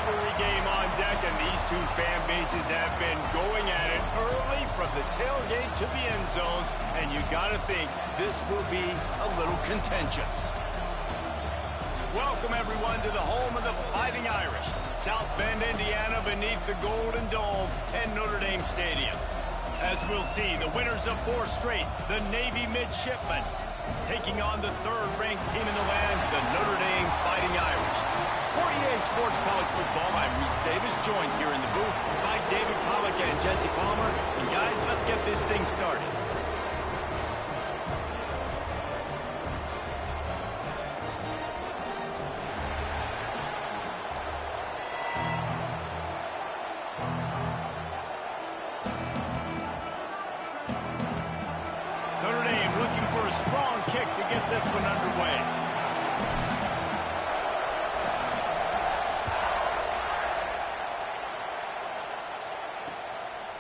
rivalry game on deck, and these two fan bases have been going at it early from the tailgate to the end zones, and you got to think this will be a little contentious. Welcome, everyone, to the home of the Fighting Irish, South Bend, Indiana, beneath the Golden Dome and Notre Dame Stadium. As we'll see, the winners of 4 straight, the Navy Midshipmen, taking on the 3rd-ranked team in the land, the Notre Dame Fighting Irish. For EA Sports College Football, I'm Reese Davis, joined here in the booth by David Pollack and Jesse Palmer. And guys, let's get this thing started. Notre Dame looking for a strong kick to get this one underway.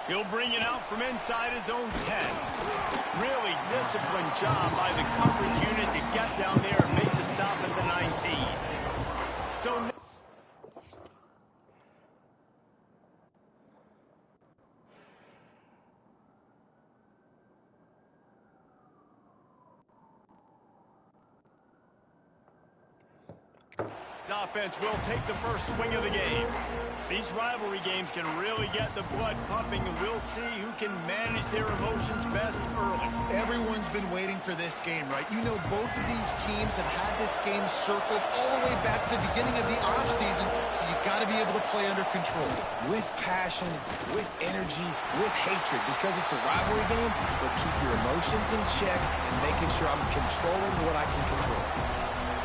He'll bring it out from inside his own 10. Really disciplined job by the coverage unit to get down there and make the stop at the 19. So this offense will take the first swing of the game. These rivalry games can really get the blood pumping, and we'll see who can manage their emotions best early. Everyone's been waiting for this game, right? You know, both of these teams have had this game circled all the way back to the beginning of the offseason, so you got to be able to play under control. With passion, with energy, with hatred, because it's a rivalry game, but keep your emotions in check and making sure I'm controlling what I can control.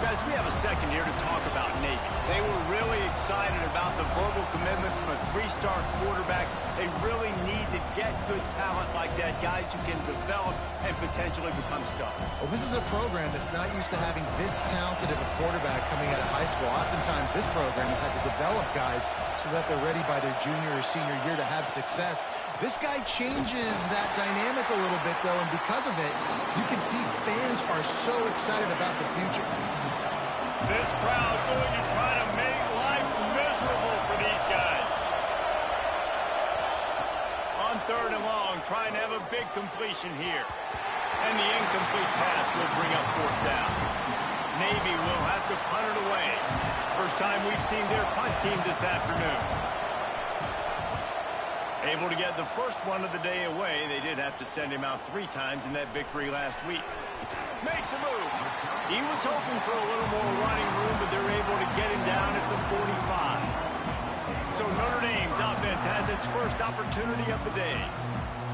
Guys, we have a second here to talk about Navy. They were really excited about the verbal commitment from a 3-star quarterback. They really need to get good talent like that, guys who can develop and potentially become stars. Well, this is a program that's not used to having this talented of a quarterback coming out of high school. Oftentimes, this program has had to develop guys so that they're ready by their junior or senior year to have success. This guy changes that dynamic a little bit, though, and because of it, you can see fans are so excited about the future. This crowd going to try to make life miserable for these guys. On 3rd and long, trying to have a big completion here. And the incomplete pass will bring up 4th down. Navy will have to punt it away. First time we've seen their punt team this afternoon. Able to get the first one of the day away. They did have to send him out 3 times in that victory last week. Makes a move. He was hoping for a little more running room, but they're able to get him down at the 45. So Notre Dame's offense has its first opportunity of the day.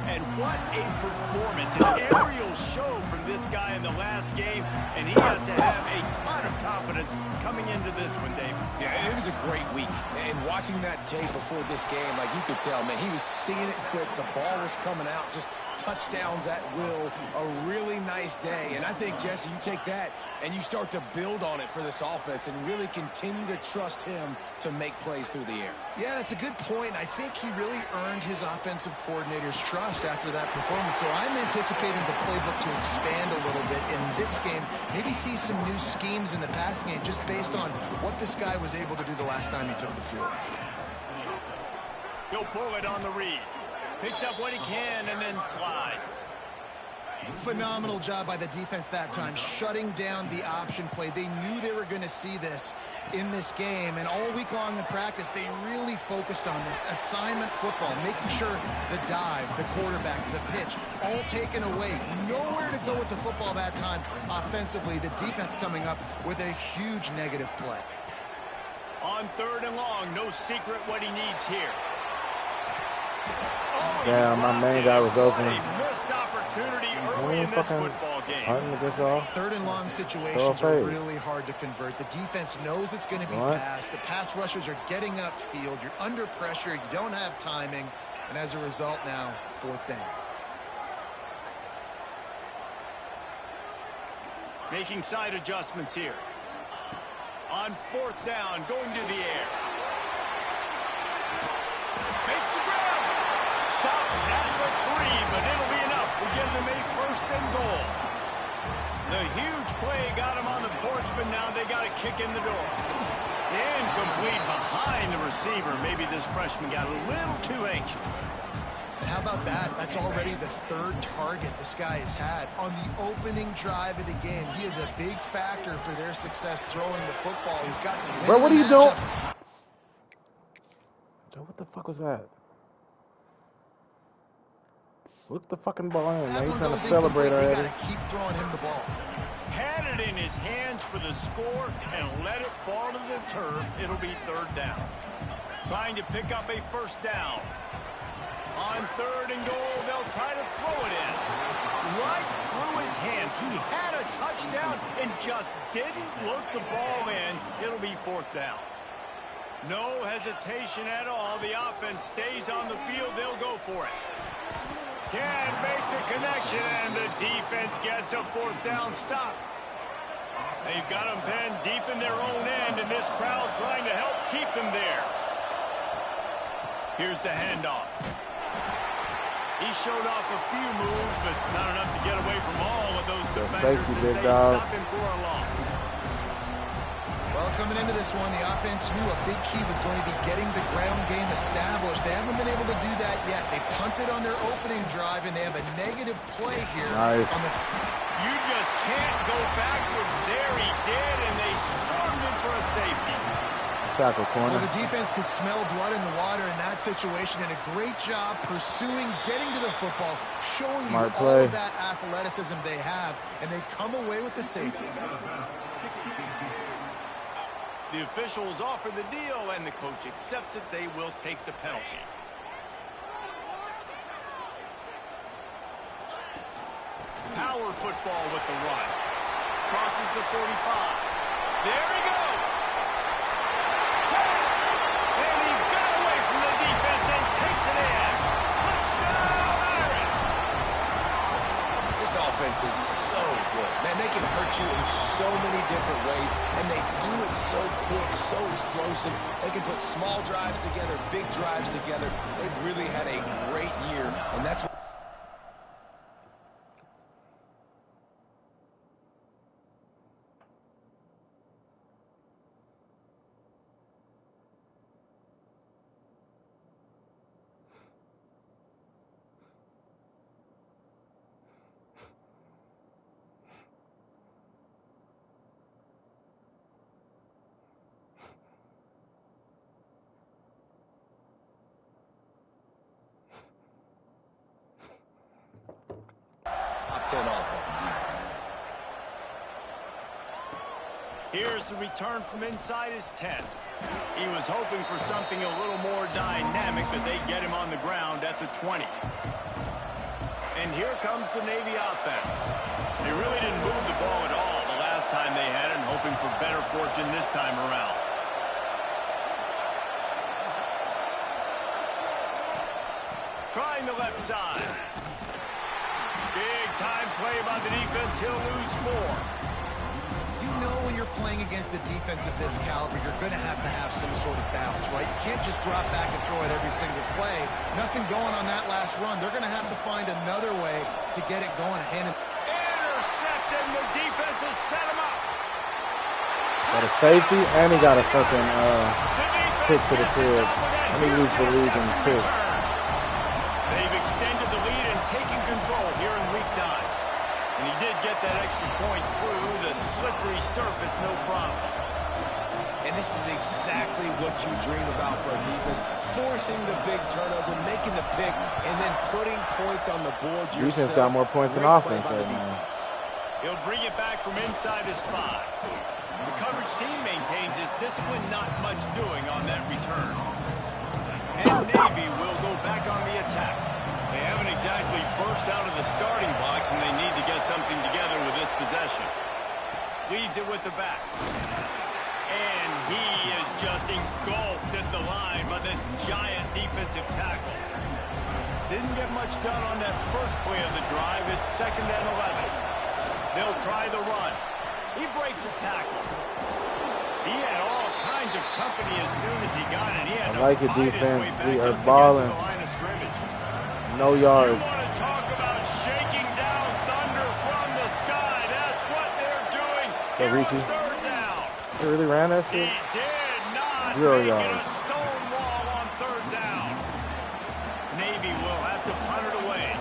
And what a performance. An aerial show from this guy in the last game, and he has to have a ton of confidence coming into this one, Dave. Yeah, it was a great week. And watching that tape before this game, like you could tell, man, he was seeing it quick. The ball was coming out, just touchdowns at will. A really nice day. And I think, Jesse, you take that and you start to build on it for this offense and really continue to trust him to make plays through the air. Yeah, that's a good point. I think he really earned his offensive coordinator's trust after that performance. So I'm anticipating the playbook to expand a little bit in this game. Maybe see some new schemes in the passing game just based on what this guy was able to do the last time he took the field. He'll pull it on the read. Picks up what he can and then slides. Phenomenal job by the defense that time, shutting down the option play. They knew they were going to see this in this game, and all week long in practice, they really focused on this assignment football, making sure the dive, the quarterback, the pitch, all taken away. Nowhere to go with the football that time offensively. The defense coming up with a huge negative play. On 3rd and long, no secret what he needs here. Yeah, my main guy was open. What a missed opportunity early in this football game. 3rd and long situations are really hard to convert. The defense knows it's going to be passed. The pass rushers are getting upfield. You're under pressure. You don't have timing. And as a result now, 4th down. Making side adjustments here. On 4th down, going to the air. Makes the grab. Stop at the 3, but it'll be enough to give them a 1st and goal. The huge play got him on the porch, but now they got a kick in the door. Incomplete behind the receiver. Maybe this freshman got a little too anxious. How about that? That's already the third target this guy has had on the opening drive of the game. He is a big factor for their success throwing the football. He's got the Bro, what are you doing? What the fuck was that? Look the fucking ball in, man. He's trying to celebrate already. They gotta keep throwing him the ball. Had it in his hands for the score and let it fall to the turf. It'll be third down. Trying to pick up a first down. On third and goal, they'll try to throw it in. Right through his hands. He had a touchdown and just didn't look the ball in. It'll be fourth down. No hesitation at all. The offense stays on the field. They'll go for it. Can't make the connection, and the defense gets a fourth down stop. They've got them pinned deep in their own end, and this crowd trying to help keep them there. Here's the handoff. He showed off a few moves, but not enough to get away from all of those defenders as they stop him for a loss. Well, coming into this one, the offense knew a big key was going to be getting the ground game established. They haven't been able to do that yet. They punted on their opening drive, and they have a negative play here. Nice. You just can't go backwards there. He did, and they swarmed him for a safety. Tackle corner. Well, the defense could smell blood in the water in that situation, and a great job pursuing, getting to the football, showing you all of that athleticism they have, and they come away with the safety. The officials offer the deal, and the coach accepts it. They will take the penalty. Power football with the run. Crosses the 45. There he goes. And he got away from the defense and takes it in. Touchdown, Irish. This offense is so good. Man, they can hurt you in so many different ways, and they do it so quick, so explosive. They can put small drives together, big drives together. They've really had a great year, and that's what top 10 offense. Here's the return from inside his 10. He was hoping for something a little more dynamic, but they get him on the ground at the 20. And here comes the Navy offense. They really didn't move the ball at all the last time they had it, and hoping for better fortune this time around. Trying the left side. Big time play by the defense. He'll lose 4. You know when you're playing against a defense of this caliber, you're going to have some sort of balance, right? You can't just drop back and throw it every single play. Nothing going on that last run. They're going to have to find another way to get it going. Intercepted. The defense has set him up. Got a safety, and he got a fucking pick to the field. And he loses the lead in pick. They've extended the lead and taken control here in week 9. And he did get that extra point through the slippery surface, no problem. And this is exactly what you dream about for a defense. Forcing the big turnover, making the pick, and then putting points on the board yourself. Defense got more points than offense right now. He'll bring it back from inside his 5. The coverage team maintains his discipline, not much doing on that return. And Navy will go back on the attack. They haven't exactly burst out of the starting box, and they need to get something together with this possession. Leaves it with the back. And he is just engulfed at the line by this giant defensive tackle. Didn't get much done on that first play of the drive. It's 2nd and 11. They'll try the run. He breaks a tackle. He had all kinds of company as soon as he got it. He had to fight his way back we are just balling. to get to the line of scrimmage. No yards. You want to talk about shaking down thunder from the sky. That's what they're doing. Here on 3rd down. He really ran that shit? He did. not 0 making yards. a stone wall on third down. Navy will have to punt it away.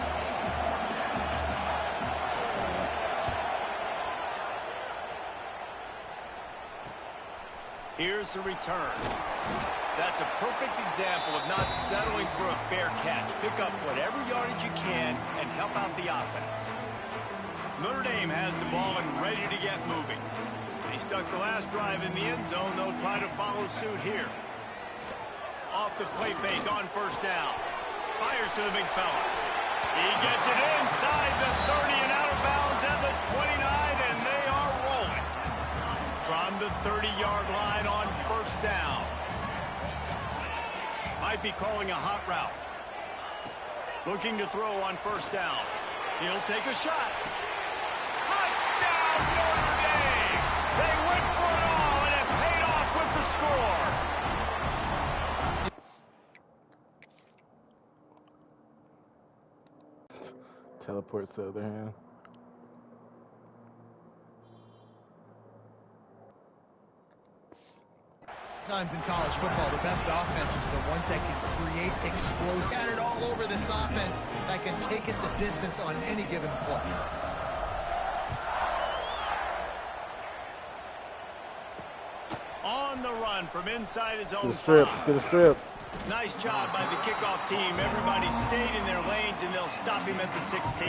Here's the return. That's a perfect example of not settling for a fair catch. Pick up whatever yardage you can and help out the offense. Notre Dame has the ball and ready to get moving. They stuck the last drive in the end zone. They'll try to follow suit here. Off the play fake on first down. Fires to the big fella. He gets it inside the 30 and out of bounds at the 29, and they are rolling. From the 30-yard line on first down. Might be calling a hot route. Looking to throw on first down. He'll take a shot. Touchdown, Notre Dame! They went for it all, and it paid off with the score. Teleports to the other hand. Times in college football, the best offenses are the ones that can create explosive. Scattered all over this offense that can take it the distance on any given play. On the run from inside his own Get a strip. 5. Get a strip. Nice job by the kickoff team. Everybody stayed in their lanes, and they'll stop him at the 16.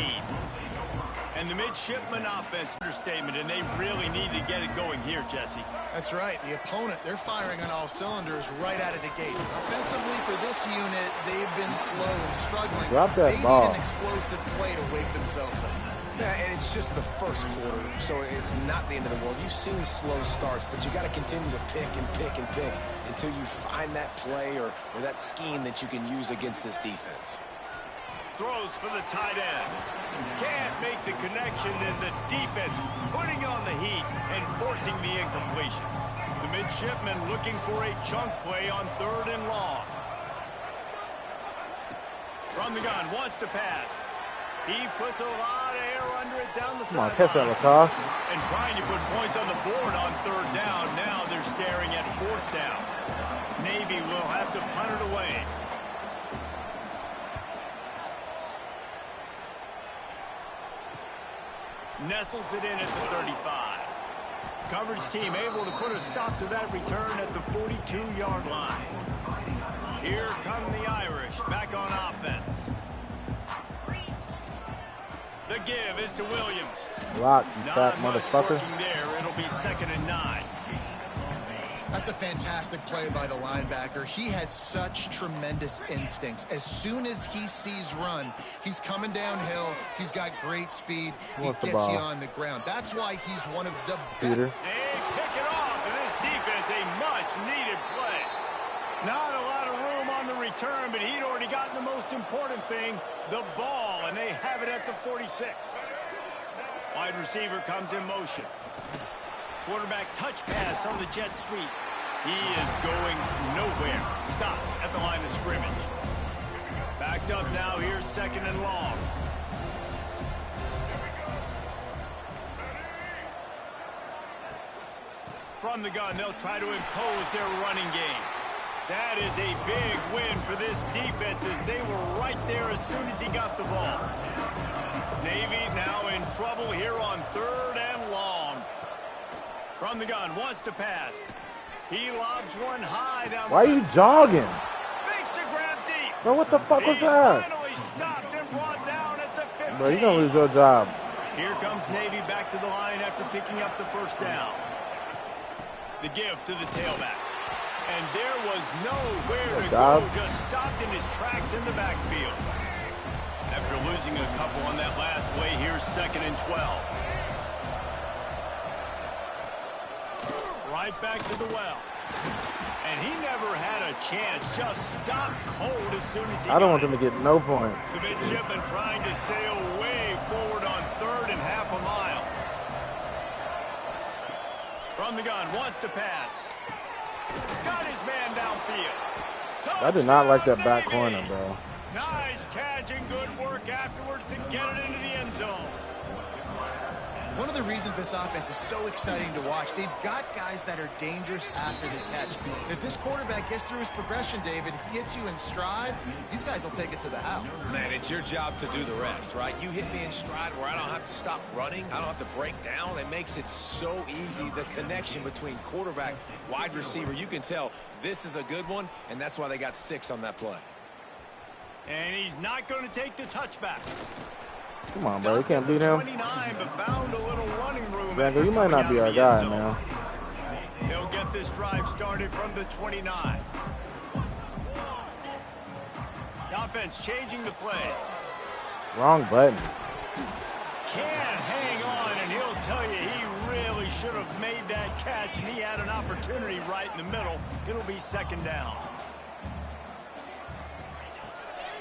And the midshipman offense, understatement, and they really need to get it going here, Jesse. That's right. The opponent, they're firing on all cylinders right out of the gate. Offensively, for this unit, they've been slow and struggling. Drop that they ball. need an explosive play to wake themselves up. Yeah, and it's just the first quarter, so it's not the end of the world. You've seen slow starts, but you got to continue to pick and pick and pick until you find that play or that scheme that you can use against this defense. Throws for the tight end. Can't make the connection, and the defense putting on the heat and forcing the incompletion. The midshipman looking for a chunk play on third and long. From the gun, wants to pass. He puts a lot of air under it down the Come on, sideline. catch that, Lacoste. And trying to put points on the board on third down. Now they're staring at fourth down. Navy will have to punt it away. Nestles it in at the 35. Coverage team able to put a stop to that return at the 42-yard line. Here come the Irish back on offense. The give is to Williams. Block, you fat Not much motherfucker. working there. It'll be 2nd and 9. That's a fantastic play by the linebacker. He has such tremendous instincts. As soon as he sees run, he's coming downhill. He's got great speed. He What's the gets you ball? on the ground. That's why he's one of the best. Peter. They pick it off, and this defense, a much-needed play. Not a lot of room on the return, but he'd already gotten the most important thing, the ball, and they have it at the 46. Wide receiver comes in motion. Quarterback touch pass on the jet sweep. He is going nowhere. Stop at the line of scrimmage. Backed up now. Here's 2nd and long. From the gun, they'll try to impose their running game. That is a big win for this defense as they were right there as soon as he got the ball. Navy now in trouble here on 3rd and long. From the gun, wants to pass. He lobs one high down. Why are you jogging? Makes a grab deep. Bro, what the fuck was He's that? finally stopped and brought down at the 15. Bro, you're going to lose your job. Here comes Navy back to the line after picking up the first down. The give to the tailback. And there was nowhere to go, just stopped in his tracks in the backfield. After losing a couple on that last play, here's 2nd and 12. Right back to the well. And he never had a chance, just stopped cold as soon as he I don't want got them it. to get no points. The midshipman trying to sail way forward on 3rd and half a mile. From the gun, wants to pass. Got his man downfield. I did not like that back Touchdown, corner, bro. Nice catch and good work afterwards to get it into the end zone. One of the reasons this offense is so exciting to watch, they've got guys that are dangerous after they catch. And if this quarterback gets through his progression, David, hits you in stride, these guys will take it to the house. Man, it's your job to do the rest, right? You hit me in stride where I don't have to stop running. I don't have to break down. It makes it so easy. The connection between quarterback, wide receiver, you can tell this is a good one, and that's why they got 6 on that play. And he's not going to take the touchback. Come on, bro. You can't beat him. 29, but found a little running room. Brandon, you might not be our guy, man. He'll get this drive started from the 29. The offense changing the play. Wrong button. Can't hang on, and he'll tell you he really should have made that catch, and he had an opportunity right in the middle. It'll be second down.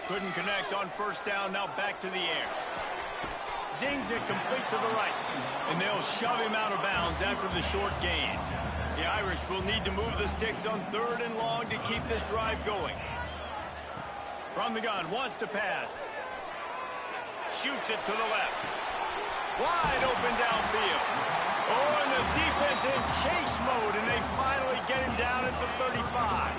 Couldn't connect on first down, now back to the air. Zings it complete to the right, and they'll shove him out of bounds after the short gain. The Irish will need to move the sticks on 3rd and long to keep this drive going. From the gun, wants to pass. Shoots it to the left. Wide open downfield. Oh, and the defense in chase mode, and they finally get him down at the 35.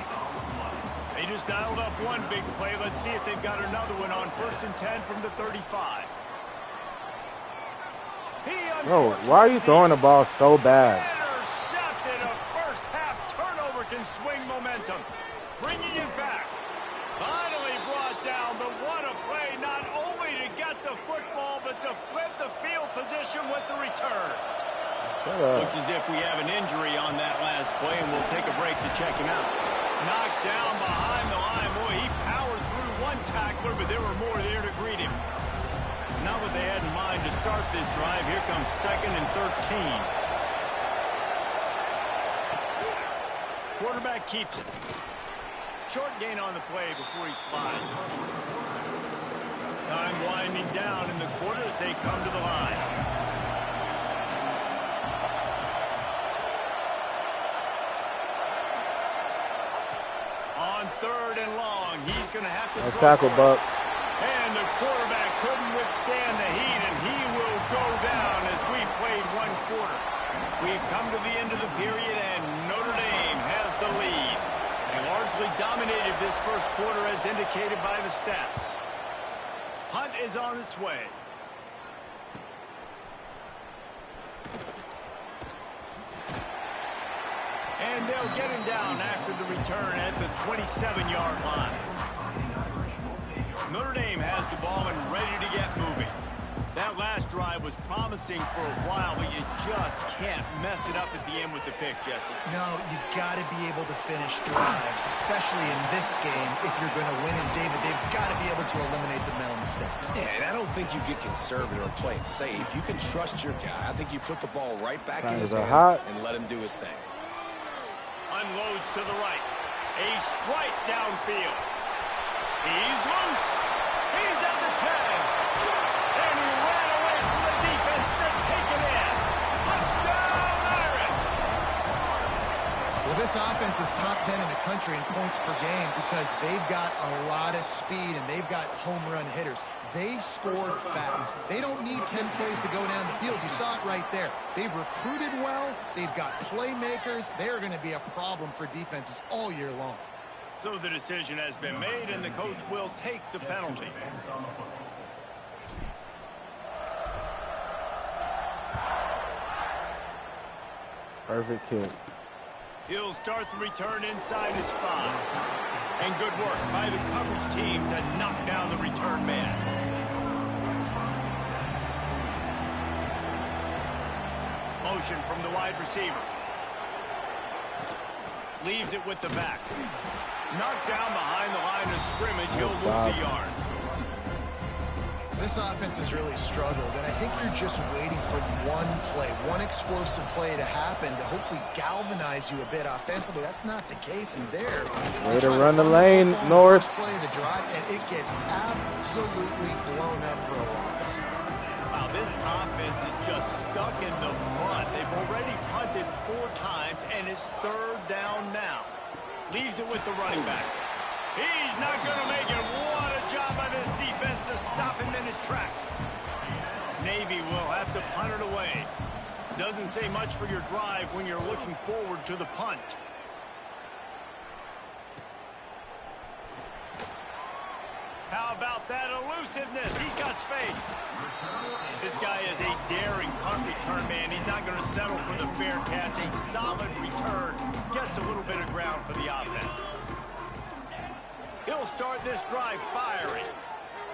They just dialed up one big play. Let's see if they've got another one on 1st and 10 from the 35. Bro, why are you throwing the ball so bad? Intercepted. A first half turnover can swing momentum. Bringing it back. Finally brought down, but what a play, not only to get the football, but to flip the field position with the return. Looks as if we have an injury on that last play, and we'll take a break to check him out. Knocked down behind the line. Boy, he powered through one tackler, but there were more there to greet him. Not what they had in mind to start this drive. Here comes 2nd and 13. Quarterback keeps it. Short gain on the play before he slides. Time winding down in the quarter as they come to the line. On 3rd and long, he's going to have to throw tackle, Buck. And the quarterback couldn't withstand the heat, and he will go down as we played one quarter. We've come to the end of the period, and Notre Dame has the lead. They largely dominated this first quarter as indicated by the stats. Hunt is on its way. And they'll get him down after the return at the 27-yard line. Notre Dame has the ball and ready to get moving. That last drive was promising for a while, but you just can't mess it up at the end with the pick, Jesse. No, you got to be able to finish drives, especially in this game. If you're going to win, and David, they've got to be able to eliminate the mental mistakes. Yeah, and I don't think you get conservative or play it safe. You can trust your guy. I think you put the ball right back in his hands and let him do his thing. Unloads to the right. A strike downfield. He's loose. He's at the 10. And he ran away from the defense to take it in. Touchdown, Irish. Well, this offense is top 10 in the country in points per game because they've got a lot of speed and they've got home run hitters. They score fast. They don't need 10 plays to go down the field. You saw it right there. They've recruited well. They've got playmakers. They're going to be a problem for defenses all year long. So the decision has been made, and the coach will take the penalty. Perfect kick. He'll start the return inside his 5. And good work by the coverage team to knock down the return man. Motion from the wide receiver. Leaves it with the back. Knocked down behind the line of scrimmage. He'll lose a yard. This offense has really struggled, and I think you're just waiting for one play, one explosive play to happen to hopefully galvanize you a bit offensively. That's not the case in there. Way to run the lane, North. First play of the drive, and it gets absolutely blown up for a loss. Wow, this offense is just stuck in the mud. They've already punted 4 times, and it's 3rd down now. Leaves it with the running back. He's not going to make it. What a job by this defense to stop him in his tracks. Navy will have to to punt it away. Doesn't say much for your drive when you're looking forward to the punt. How about that elusiveness? He's got space. This guy is a daring punt return man. He's not going to settle for the fair catch. A solid return gets a little bit of ground for the offense. He'll start this drive firing.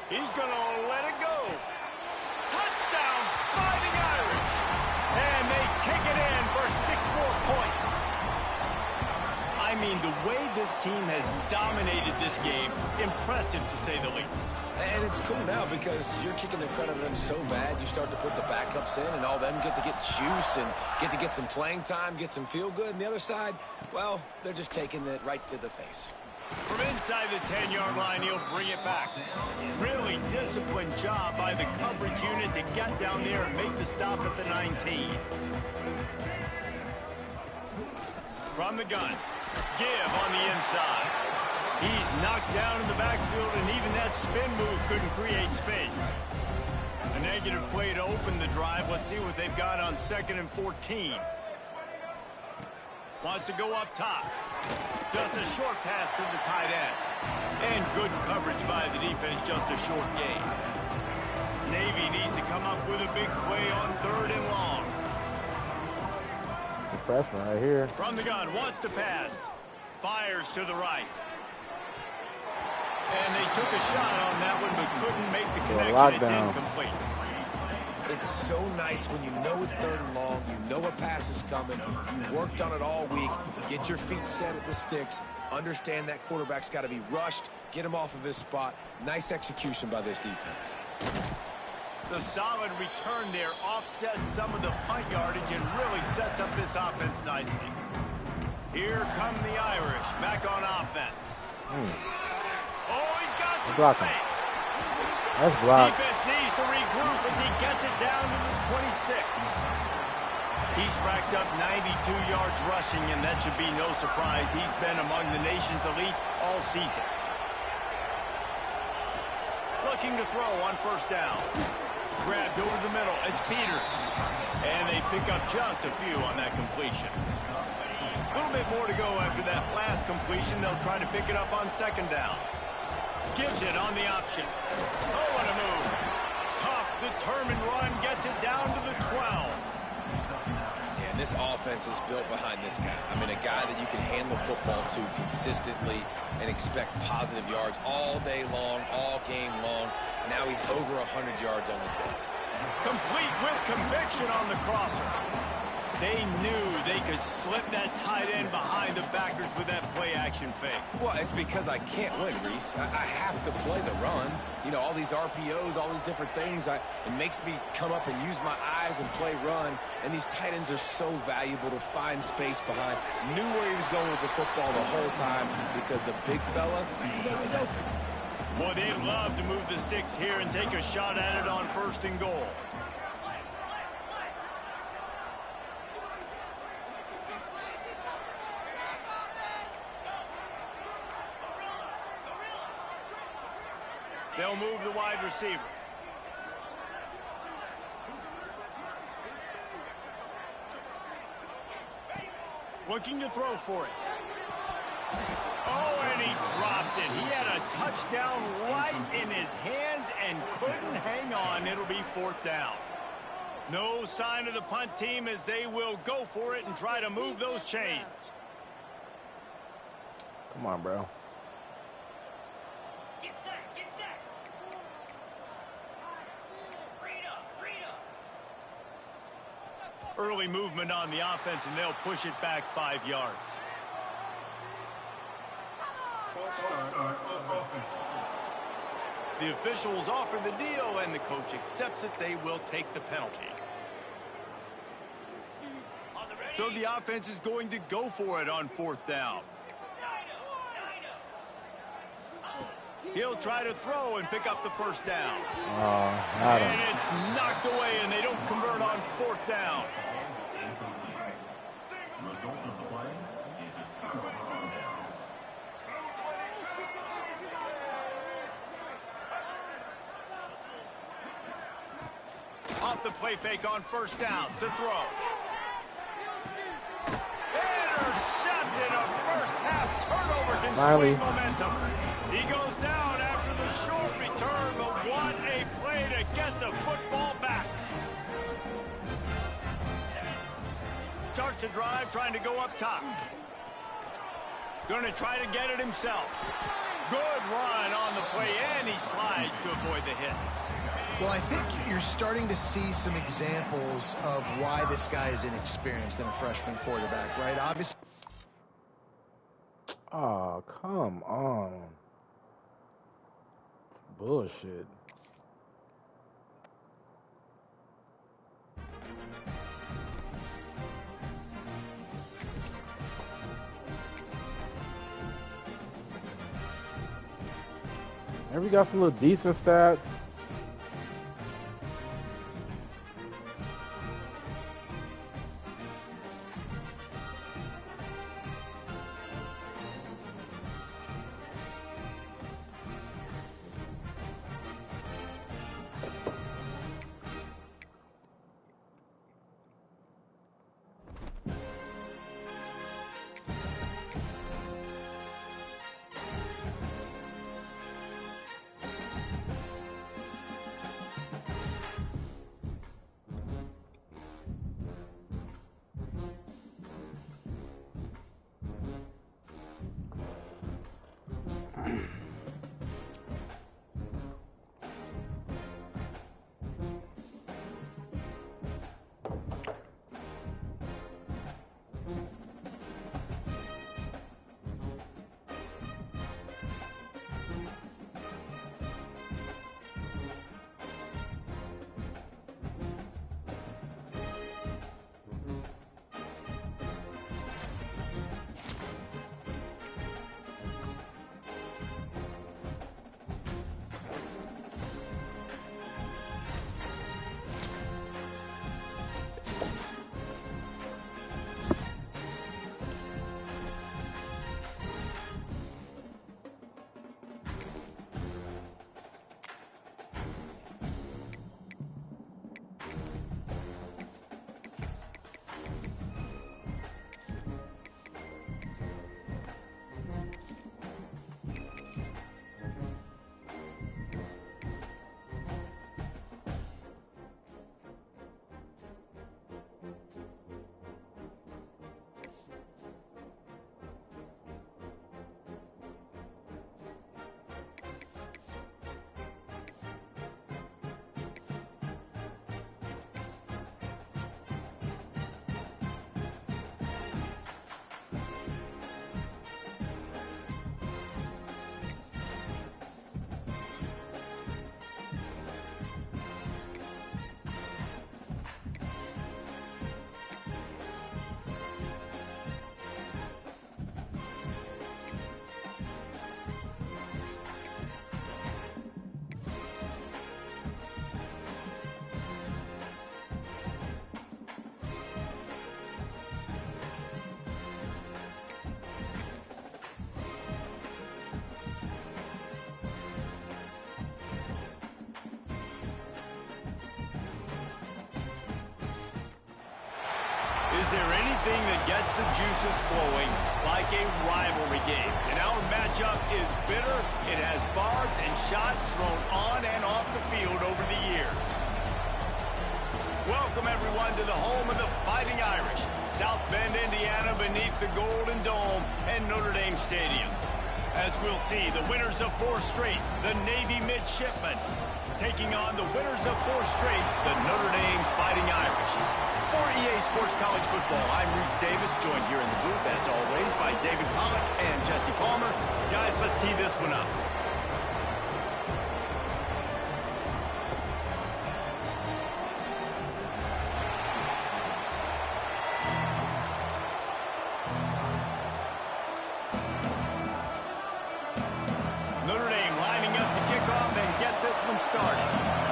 He's going to let it go. Touchdown, Fighting Irish. And they take it in for 6 more points. I mean, the way this team has dominated this game, impressive to say the least. And it's cool now because you're kicking the crud out of them so bad, you start to put the backups in, and all them get to get juice and get to get some playing time, get some feel good. And the other side, well, they're just taking it right to the face. From inside the 10-yard line, he'll bring it back. Really disciplined job by the coverage unit to get down there and make the stop at the 19. From the gun, give on the inside. He's knocked down in the backfield, and even that spin move couldn't create space. A negative play to open the drive. Let's see what they've got on 2nd and 14. Wants to go up top. Just a short pass to the tight end. And good coverage by the defense, just a short gain. Navy needs to come up with a big play on 3rd and long. The freshman right here. From the gun, wants to pass. Fires to the right. And they took a shot on that one, but couldn't make the connection. It's incomplete. It's so nice when you know it's 3rd and long, you know a pass is coming, you worked on it all week, get your feet set at the sticks, understand that quarterback's got to be rushed, get him off of his spot. Nice execution by this defense. The solid return there offsets some of the punt yardage and really sets up this offense nicely. Here come the Irish back on offense. Oh, he's got some space. That's blocked. Defense needs to regroup as he gets it down to the 26. He's racked up 92 yards rushing, and that should be no surprise. He's been among the nation's elite all season. Looking to throw on 1st down. Grabbed over the middle. It's Peters. And they pick up just a few on that completion. A little bit more to go after that last completion. They'll try to pick it up on 2nd down. Gives it on the option. Oh, what a move. Tough, determined run. Gets it down to the 12. Yeah, and this offense is built behind this guy. I mean, a guy that you can hand the football to consistently and expect positive yards all day long, all game long. Now he's over 100 yards on the day. Complete with conviction on the crosser. They knew they could slip that tight end behind the backers with that play-action fake. Well, it's because I can't win, Reese. I have to play the run. You know, all these RPOs, all these different things. It makes me come up and use my eyes and play run. And these tight ends are so valuable to find space behind. Knew where he was going with the football the whole time because the big fella, he's always open. Boy, they'd love to move the sticks here and take a shot at it on 1st and goal. They'll move the wide receiver. Looking to throw for it. Oh, and he dropped it. He had a touchdown right in his hands and couldn't hang on. It'll be 4th down. No sign of the punt team as they will go for it and try to move those chains. Come on, bro. Early movement on the offense, and they'll push it back 5 yards. The officials offer the deal, and the coach accepts it. They will take the penalty. So the offense is going to go for it on 4th down. He'll try to throw and pick up the 1st down. And it's knocked away, and they don't convert on 4th down. off the play fake on first down to throw. Intercepted. A first half turnover can swing momentum. He goes down after the short return, but what a play to get the football back. Starts a drive trying to go up top. Going to try to get it himself. Good run on the play, and he slides to avoid the hit. Well, I think you're starting to see some examples of why this guy is inexperienced than a freshman quarterback, right? Obviously. Oh, come on. Bullshit. And we got some little decent stats. Is there anything that gets the juices flowing like a rivalry game? And our matchup is bitter. It has barbs and shots thrown on and off the field over the years. Welcome, everyone, to the home of the Fighting Irish, South Bend, Indiana, beneath the Golden Dome and Notre Dame Stadium. As we'll see, the winners of 4 straight, the Navy Midshipmen, taking on the winners of 4 straight, the Notre Dame Fighting Irish. For EA Sports College Football, I'm Reese Davis, joined here in the booth, as always, by David Pollack and Jesse Palmer. Guys, let's tee this one up. Notre Dame lining up to kick off and get this one started.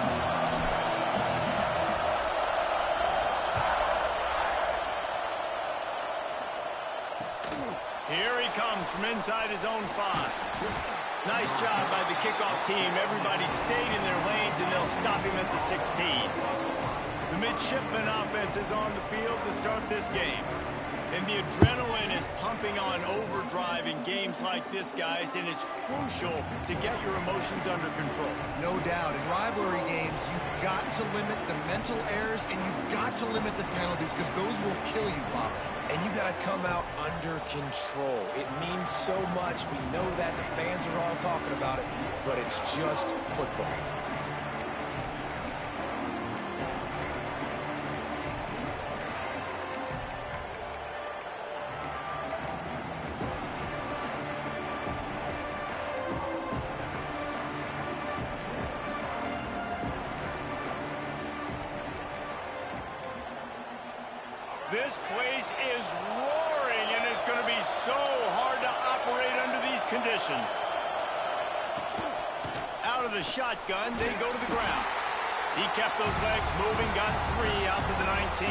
Here he comes from inside his own 5. Nice job by the kickoff team. Everybody stayed in their lanes, and they'll stop him at the 16. The midshipman offense is on the field to start this game. And the adrenaline is pumping on overdrive in games like this, guys, and it's crucial to get your emotions under control. No doubt. In rivalry games, you've got to limit the mental errors and you've got to limit the penalties because those will kill you, Bob. And you got to come out under control. It means so much. We know that. The fans are all talking about it, but it's just football. This place is roaring, and it's going to be so hard to operate under these conditions. Out of the shotgun, they go to the ground. He kept those legs moving, got 3 out to the 19.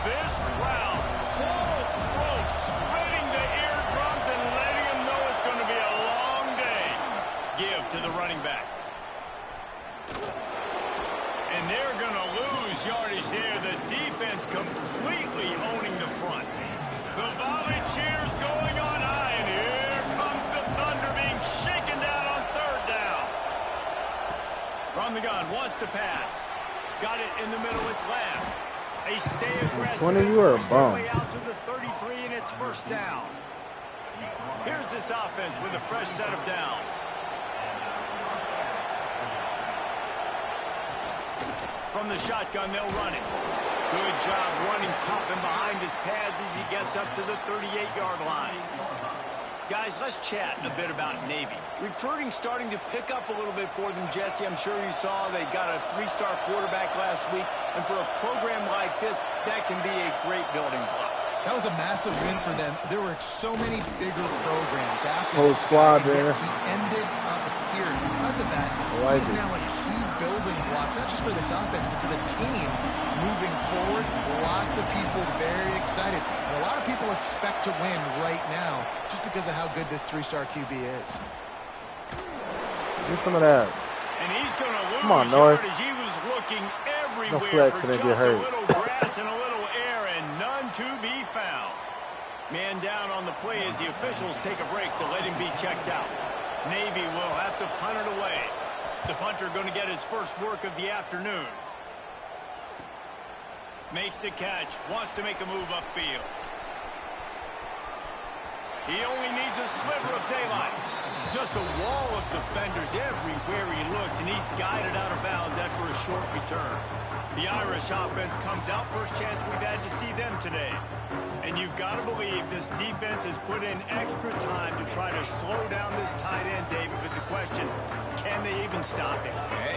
This crowd, full throat, spreading the eardrums and letting them know it's going to be a long day. Give to the running back. And they're going to lose yardage there. The defense completely owning the front. The volley cheers going on high, and here comes the Thunder being shaken down on 3rd down. From the gun, wants to pass. Got it in the middle, it's left. They stay aggressive. 20, you are a bum. Way out to the 33, and it's 1st down. Here's this offense with a fresh set of downs. From the shotgun, they'll run it. Good job running tough and behind his pads as he gets up to the 38-yard line. Guys, let's chat a bit about Navy. Recruiting starting to pick up a little bit for them, Jesse. I'm sure you saw they got a 3-star quarterback last week. And for a program like this, that can be a great building block. That was a massive win for them. There were so many bigger programs after Whole this squad guy, there. He ended up here. Because of that, like he's it. now a key building block, not just for this offense, but for the team moving forward. Lots of people very excited. And a lot of people expect to win right now just because of how good this 3-star QB is. Do some of that. And he's going to lose Come on, North. yardage. He was looking No everywhere flex, for and then just get a hurt. little grass and a little air, and none to be found. Man down on the play as the officials take a break to let him be checked out. Navy will have to punt it away. The punter going to get his first work of the afternoon. Makes the catch, wants to make a move upfield. He only needs a sliver of daylight. Just a wall of defenders everywhere he looks, and he's guided out of bounds after a short return. The Irish offense comes out. First chance we've had to see them today. And you've got to believe this defense has put in extra time to try to slow down this tight end, David. But the question, can they even stop him?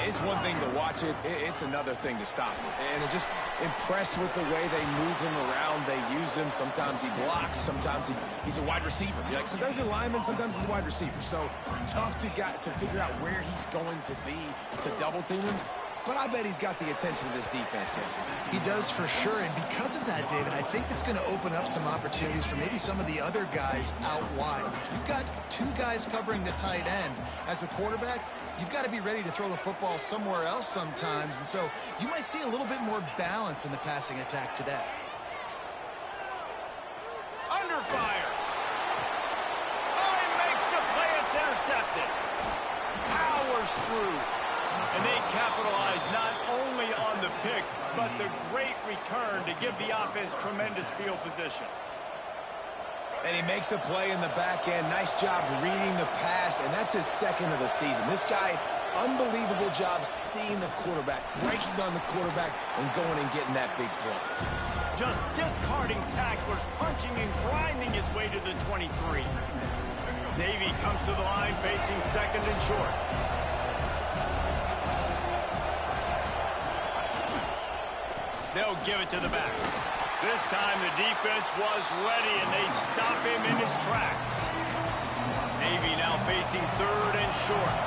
It's one thing to watch it. It's another thing to stop it. And just impressed with the way they move him around. They use him. Sometimes he blocks. Sometimes he's a wide receiver. Like sometimes he's a lineman. Sometimes he's a wide receiver. So tough to figure out where he's going to be to double team him. But I bet he's got the attention of this defense, Jesse. He does for sure, and because of that, David, I think it's going to open up some opportunities for maybe some of the other guys out wide. If you've got 2 guys covering the tight end as a quarterback, you've got to be ready to throw the football somewhere else sometimes, and so you might see a little bit more balance in the passing attack today. Under fire. Oh, he makes the play. It's intercepted. Powers through. And they capitalize not only on the pick, but the great return to give the offense tremendous field position. And he makes a play in the back end. Nice job reading the pass, and that's his 2nd of the season. This guy, unbelievable job seeing the quarterback, breaking on the quarterback, and going and getting that big play. Just discarding tacklers, punching and grinding his way to the 23. Navy comes to the line facing 2nd and short. They'll give it to the back. This time the defense was ready, and they stop him in his tracks. Navy now facing 3rd and short.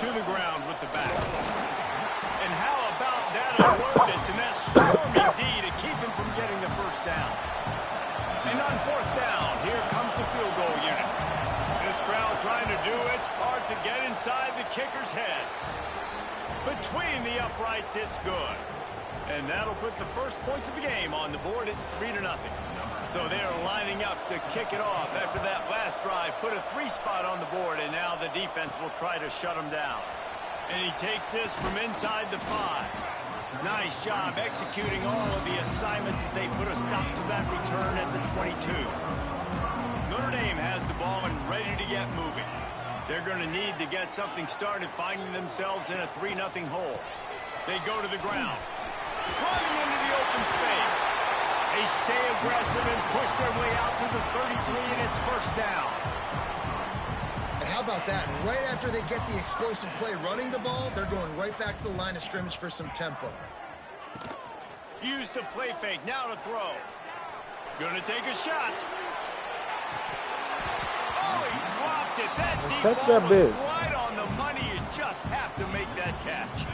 To the ground with the back. And how about that alertness and that stormy D to keep him from getting the 1st down? And on 4th down, here comes the field goal unit. This crowd trying to do its part to get inside the kicker's head. Between the uprights, it's good. And that'll put the first points of the game on the board. It's 3-0. So they're lining up to kick it off after that last drive. Put a 3 spot on the board, and now the defense will try to shut them down. And he takes this from inside the 5. Nice job executing all of the assignments as they put a stop to that return at the 22. Notre Dame has the ball and ready to get moving. They're going to need to get something started, finding themselves in a 3-0 hole. They go to the ground. Running into the open space. They stay aggressive and push their way out to the 33, and it's first down. And how about that? Right after they get the explosive play running the ball, they're going right back to the line of scrimmage for some tempo. Use the play fake. Now to throw. Gonna take a shot. Oh, he dropped it. That deep ball was right on the money. You just have to make that catch.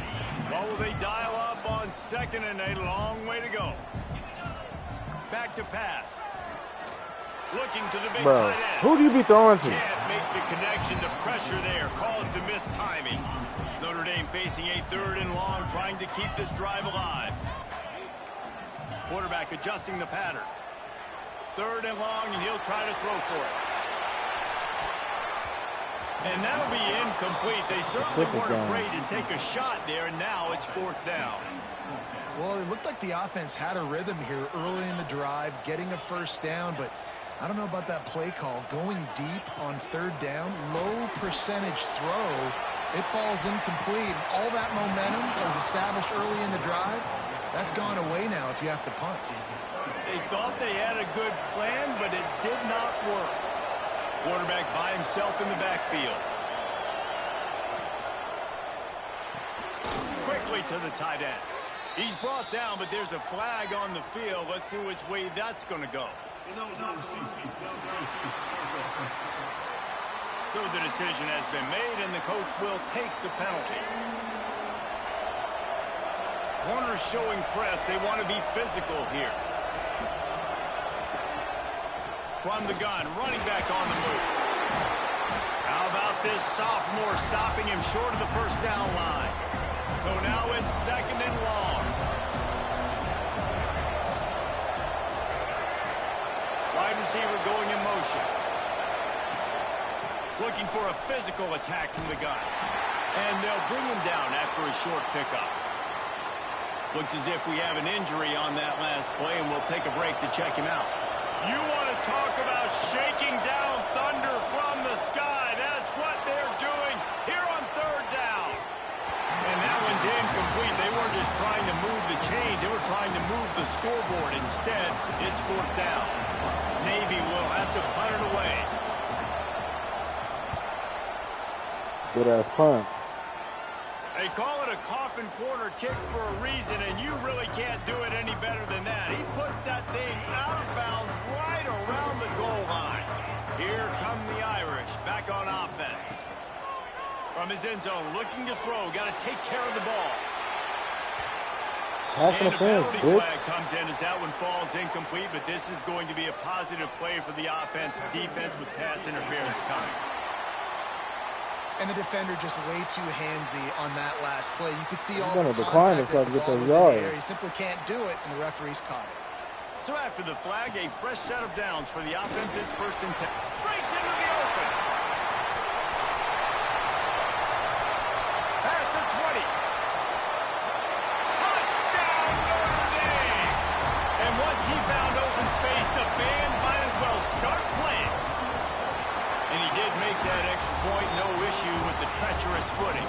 Well, will they dial up on 2nd and a long way to go? Back to pass. Looking to the big tight end. Who do you be throwing to? Can't make the connection. The pressure there caused the missed timing. Notre Dame facing a 3rd and long, trying to keep this drive alive. Quarterback adjusting the pattern. 3rd and long, and he'll try to throw for it. And that'll be incomplete. They certainly weren't afraid to take a shot there, and now it's 4th down. Well, it looked like the offense had a rhythm here early in the drive, getting a first down, but I don't know about that play call. Going deep on 3rd down, low percentage throw, it falls incomplete. And all that momentum that was established early in the drive, that's gone away now if you have to punt. They thought they had a good plan, but it did not work. Quarterback by himself in the backfield. Quickly to the tight end. He's brought down, but there's a flag on the field. Let's see which way that's going to go. So the decision has been made, and the coach will take the penalty. Corners showing press. They want to be physical here. From the gun, running back on the move. How about this sophomore stopping him short of the first down line? So now it's 2nd and long. Wide receiver going in motion. Looking for a physical attack from the gun. And they'll bring him down after a short pickup. Looks as if we have an injury on that last play, and we'll take a break to check him out. You want to talk about shaking down thunder from the sky. That's what they're doing here on 3rd down. And that one's incomplete. They weren't just trying to move the chains. They were trying to move the scoreboard. Instead, it's 4th down. Navy will have to punt it away. Good-ass punt. They call it a coffin corner kick for a reason, and you really can't do it any better than that. He puts that thing out of bounds right around the goal line. Here come the Irish back on offense. From his end zone, looking to throw. Got to take care of the ball. And a penalty flag comes in as that one falls incomplete, but this is going to be a positive play for the offense. Defense with pass interference coming. And the defender just way too handsy on that last play. You could see all the contact as the ball was in the air. He simply can't do it, and the referee's caught it. So after the flag, a fresh set of downs for the offense. It's 1st and 10. Breaks into the open. Past the 20. Touchdown, Notre Dame! And once he found open space, the band might as well start playing. And he did make that extra point, no issue with the treacherous footing.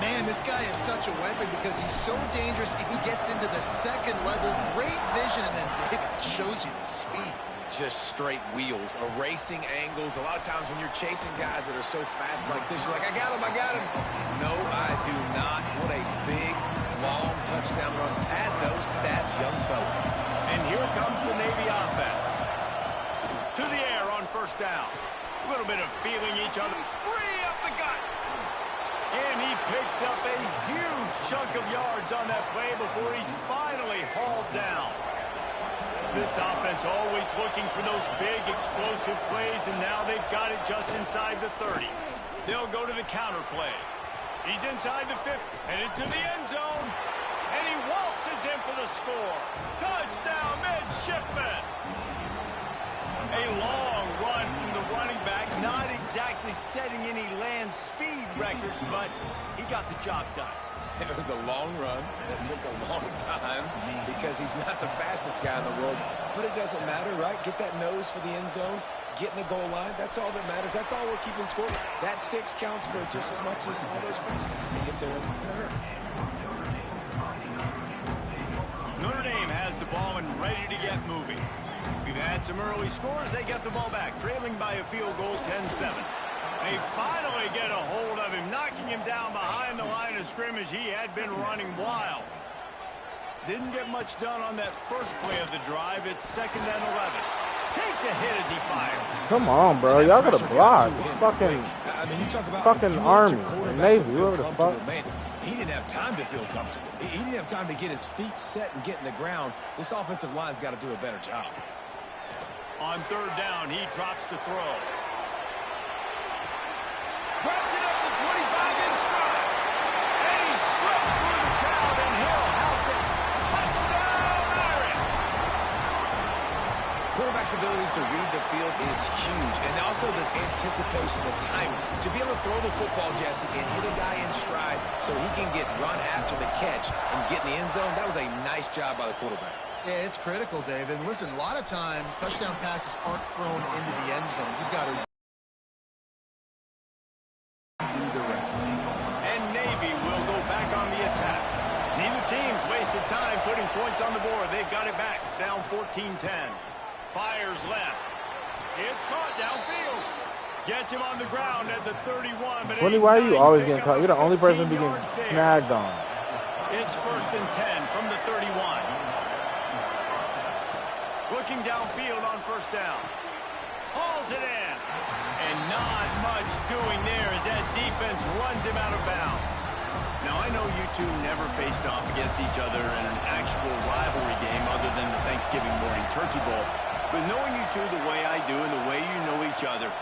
Man, this guy is such a weapon because he's so dangerous. If he gets into the 2nd level, great vision, and then David shows you the speed. Just straight wheels, erasing angles. A lot of times when you're chasing guys that are so fast like this, you're like, I got him, I got him. No, I do not. What a big, long touchdown run. Pad those stats, young fella. And here comes the Navy offense. To the air on 1st down. A little bit of feeling each other. Free up the gut. And he picks up a huge chunk of yards on that play before he's finally hauled down. This offense always looking for those big explosive plays, and now they've got it just inside the 30. They'll go to the counter play. He's inside the 50, headed to the end zone. And he waltzes in for the score. Touchdown, midshipman. A long run from the running back. Not exactly setting any land speed records, but he got the job done. It was a long run that took a long time because he's not the fastest guy in the world. But it doesn't matter, right? Get that nose for the end zone, get in the goal line. That's all that matters. That's all we're keeping score. That 6 counts for just as much as all those fast guys. They get there in a hurry. Notre Dame has the ball and ready to get moving. We've had some early scores. They get the ball back, trailing by a field goal, 10-7. They finally get a hold of him, knocking him down behind the line of scrimmage. He had been running wild. Didn't get much done on that first play of the drive. It's 2nd and 11. Takes a hit as he fires. Come on, bro. Y'all gotta block. Fucking, I mean, you talk about fucking Army or Navy, whoever the fuck. Man, he didn't have time to feel comfortable. He didn't have time to get his feet set and get in the ground. This offensive line's got to do a better job. On 3rd down, he drops to throw. Grabs it up to 25-inch stride. And he slipped through the crowd, and he'll house it. Touchdown, Irish! Quarterback's abilities to read the field is huge, and also the anticipation, the timing. To be able to throw the football, Jesse, and hit a guy in stride so he can get run after the catch and get in the end zone, that was a nice job by the quarterback. Yeah, it's critical, David. Listen, a lot of times touchdown passes aren't thrown into the end zone. You've got to do the rest. And Navy will go back on the attack. Neither team's wasted time putting points on the board. They've got it back, down 14-10. Fires left. It's caught downfield. Gets him on the ground at the 31. But Why are you always getting caught? You're the only person being snagged on. It's 1st and 10 from the 31. Looking downfield on 1st down. Hauls it in. And not much doing there as that defense runs him out of bounds. Now, I know you two never faced off against each other in an actual rivalry game other than the Thanksgiving morning turkey bowl. But knowing you two the way I do and the way you know each other,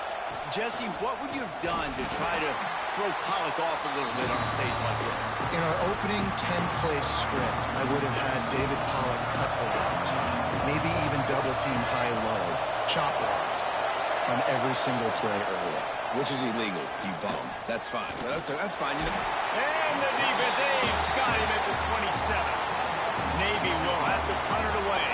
Jesse, what would you have done to try to throw Pollock off a little bit on a stage like this? In our opening 10-play script, I would have had David Pollock cut blocked, maybe even double-team high-low, chop blocked on every single play early. Which is illegal, you bum. That's fine. That's fine. You know. And the defense, got him at the 27. Navy will have to punt it away.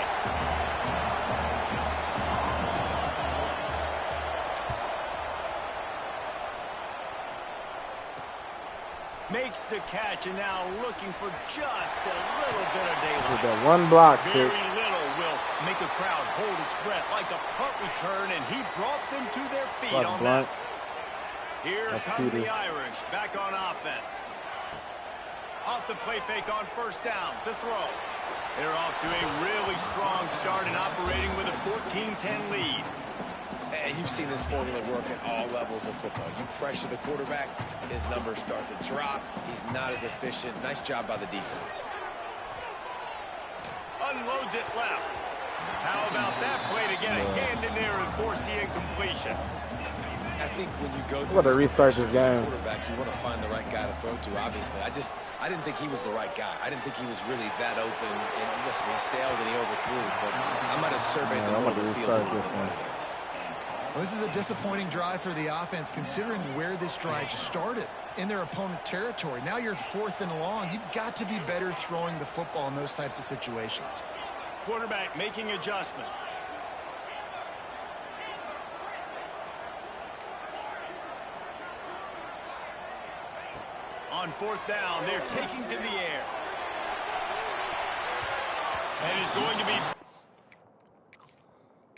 Makes the catch, and now looking for just a little bit of daylight. With that one block, Very little will make a crowd hold its breath like a punt return, and he brought them to their feet on that. Here come the Irish back on offense. Off the play fake on 1st down to throw. They're off to a really strong start and operating with a 14-10 lead. And you've seen this formula work at all levels of football. You pressure the quarterback, his numbers start to drop. He's not as efficient. Nice job by the defense. Unloads it left. How about that play to get a hand in there and force the incompletion? I think when you go through restart this game, quarterback, you want to find the right guy to throw to. Obviously, I didn't think he was the right guy. I didn't think he was really that open. And listen, he sailed and he overthrew. But I might have surveyed the middle of the field a little bit better there. Well, this is a disappointing drive for the offense, considering where this drive started in their opponent territory. Now you're 4th and long. You've got to be better throwing the football in those types of situations. Quarterback making adjustments. On 4th down, they're taking to the air. And it's going to be...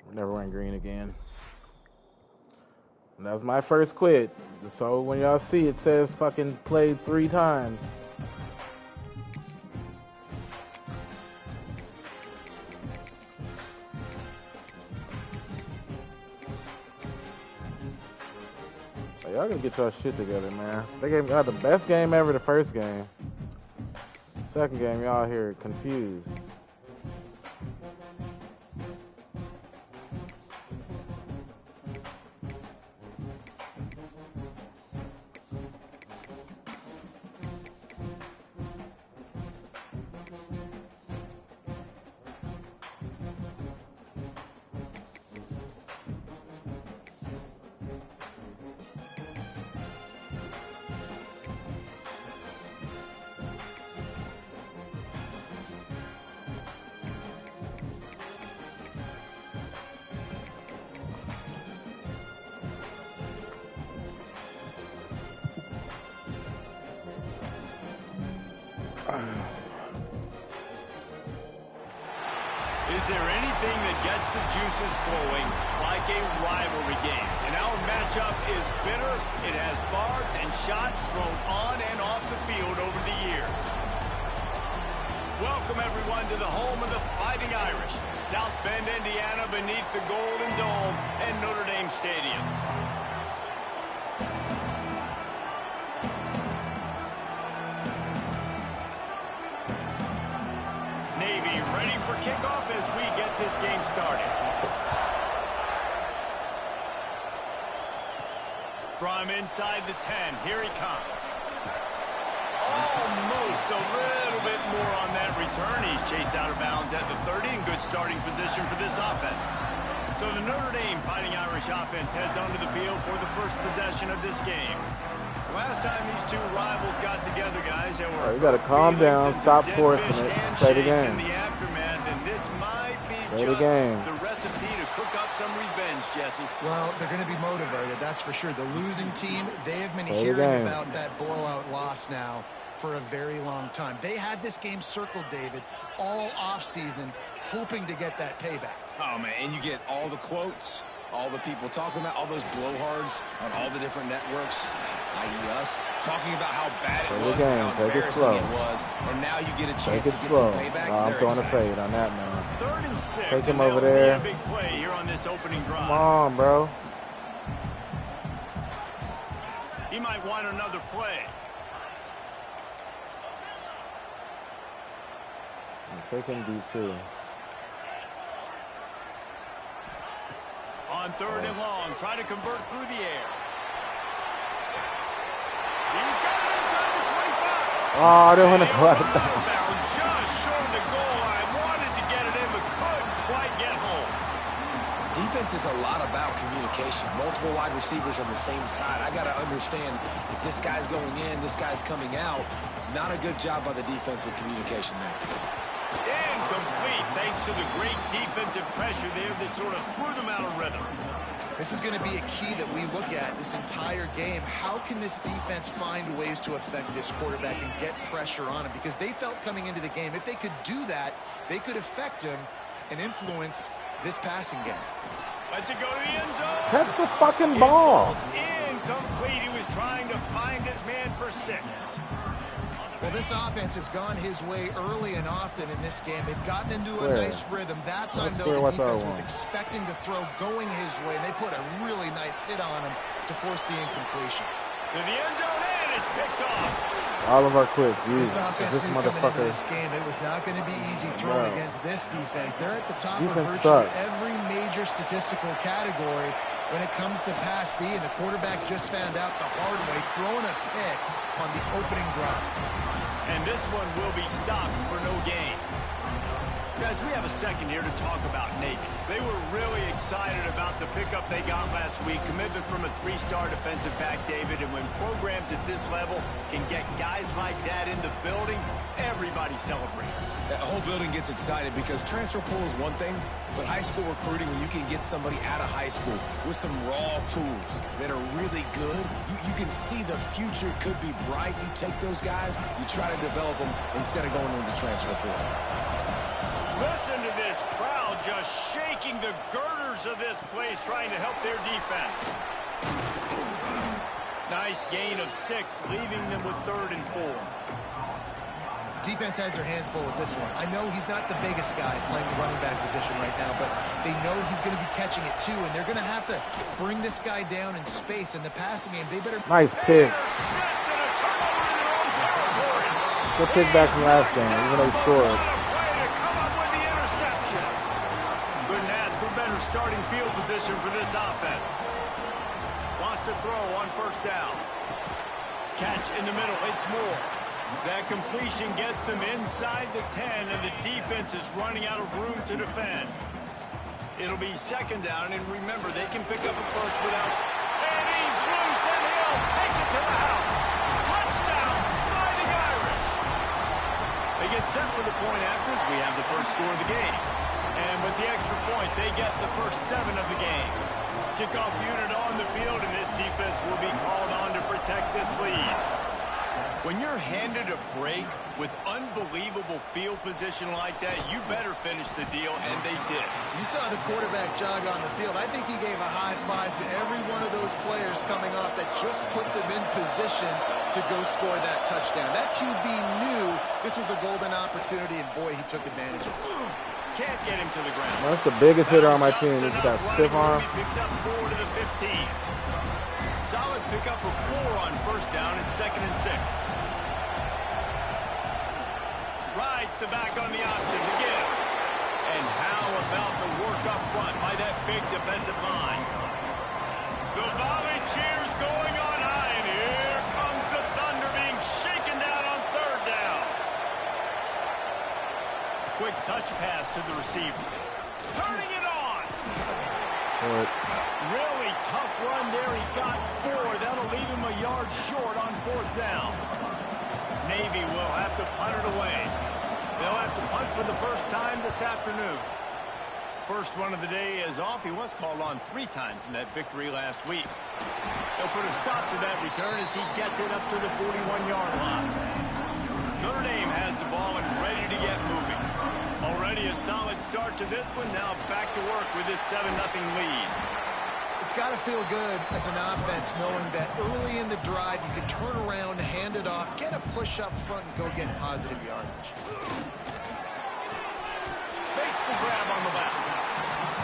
We're never wearing green again. And that's my first quit. So when y'all see it says fucking played 3 times. Y'all gotta get y'all shit together, man. They gave y'all the best game ever the first game. Second game, y'all here confused. Is there anything that gets the juices flowing like a rivalry game? And our matchup is bitter. It has barbs and shots thrown on and off the field over the years. Welcome, everyone, to the home of the Fighting Irish, South Bend, Indiana, beneath the Golden Dome and Notre Dame Stadium. Navy ready for kickoff as we get this game started. From inside the 10, here he comes. Almost a little bit more on that return. He's chased out of bounds at the 30 in good starting position for this offense. So the Notre Dame Fighting Irish offense heads onto the field for the first possession of this game. Last time these two rivals got together, guys, there were you got to calm down, stop forcing it, play the game. In the aftermath, and this might be Play just the recipe to cook up some revenge, Jesse. Well, they're going to be motivated, that's for sure. The losing team, they have been Play the hearing game. about that blowout loss now for a very long time. They had this game circled, David, all offseason, hoping to get that payback. Oh, man, and you get all the quotes, all the people talking about, all those blowhards on all the different networks, i.e. us, talking about how bad it was and how embarrassing it was, and now you get a chance to get some payback. I'm throwing a fade on that, man. 3rd and 6. Take him over there. A big play here on this opening drive. Come on, bro. He might want another play. Take him deep, too. On 3rd and long, try to convert through the air. He's got it inside the 25. Oh, I didn't want to go out of bounds. bounds. Just short of the goal line. Wanted to get it in, but couldn't quite get home. Defense is a lot about communication. Multiple wide receivers on the same side. I got to understand if this guy's going in, this guy's coming out. Not a good job by the defense with communication there. Incomplete, thanks to the great defensive pressure there that sort of threw them out of rhythm. This is going to be a key that we look at this entire game. How can this defense find ways to affect this quarterback and get pressure on him? Because they felt coming into the game, if they could do that, they could affect him and influence this passing game. Let's it go to the end zone. Catch the fucking ball. Incomplete. He was trying to find his man for 6. Well, this offense has gone his way early and often in this game. They've gotten into a nice rhythm. That time, though, the defense was expecting the throw going his way, and they put a really nice hit on him to force the incompletion. To the end zone, and it's picked off. All of our quits. This offense knew coming into this game, it was not going to be easy throwing against this defense. They're at the top of virtually every major statistical category when it comes to pass D, and the quarterback just found out the hard way, throwing a pick on the opening drive. And this one will be stopped for no gain. Guys, we have a second here to talk about Navy. They were really excited about the pickup they got last week. Commitment from a 3-star defensive back, David. And when programs at this level can get guys like that in the building, everybody celebrates. That whole building gets excited because transfer pool is one thing, but high school recruiting, when you can get somebody out of high school with some raw tools that are really good, you can see the future could be bright. You take those guys, you try to develop them instead of going into the transfer pool. Listen to this crowd just shaking the girders of this place, trying to help their defense. Nice gain of 6, leaving them with 3rd and 4. Defense has their hands full with this one. I know he's not the biggest guy playing the running back position right now, but they know he's going to be catching it too, and they're going to have to bring this guy down in space. In the passing game, they better... Nice pick. Intercepted, a turnover in their own territory. Good pick back from last game, even though he scored. Starting field position for this offense. Wants to throw on 1st down. Catch in the middle. It's Moore. That completion gets them inside the 10, and the defense is running out of room to defend. It'll be 2nd down, and remember, they can pick up a first without... And he's loose, and he'll take it to the house. Touchdown, Fighting Irish. They get set for the point after as we have the first score of the game. And with the extra point, they get the first 7 of the game. Kickoff unit on the field, and this defense will be called on to protect this lead. When you're handed a break with unbelievable field position like that, you better finish the deal, and they did. You saw the quarterback jog on the field. I think he gave a high five to every one of those players coming off that just put them in position to go score that touchdown. That QB knew this was a golden opportunity, and boy, he took advantage of it. Can't get him to the ground. That's the biggest hitter on my team. He's got stiff arm. He picks up 4 to the 15. Solid pickup of 4 on first down and 2nd and 6. Rides the back on the option to give. And how about the work up front by that big defensive line? The volley cheers going on high, and here comes the Thunder being shaken down on 3rd down. Quick touch pass to the receiver. Turning it on. Really tough run there. He got 4. That'll leave him a yard short on 4th down. Navy will have to punt it away. They'll have to punt for the first time this afternoon. First one of the day is off. He was called on 3 times in that victory last week. They'll put a stop to that return as he gets it up to the 41-yard line. Notre Dame has the ball and ready to get moving. Already a solid start to this one. Now back to work with this 7-0 lead. It's got to feel good as an offense knowing that early in the drive you can turn around, hand it off, get a push up front, and go get positive yardage. Makes the grab on the back.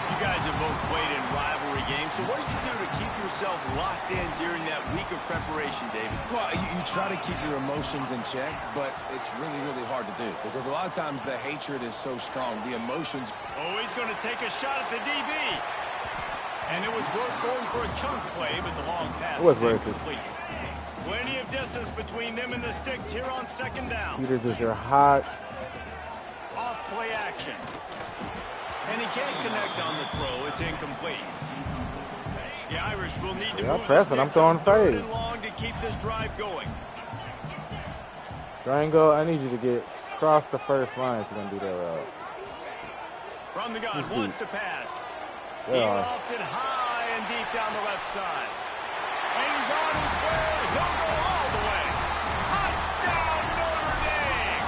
You guys have both played in rivalry games, so what did you do to keep yourself locked in during that week of preparation, David? Well, you try to keep your emotions in check, but it's really, really hard to do because a lot of times the hatred is so strong. The emotions. Oh, he's going to take a shot at the DB. And it was worth going for a chunk play, but the long pass was incomplete. Plenty of distance between them and the sticks here on 2nd down. Peters is your hot. Off play action. And he can't connect on the throw. It's incomplete. The Irish will need to move the sticks I'm throwing on 3rd fades. and long to keep this drive going. Triangle, I need you to get across the first line if you're going to do that route. From the gun, wants to pass. He Yeah. lofts it high and deep down the left side. And he's on his way. He'll go all the way. Touchdown, Notre Dame!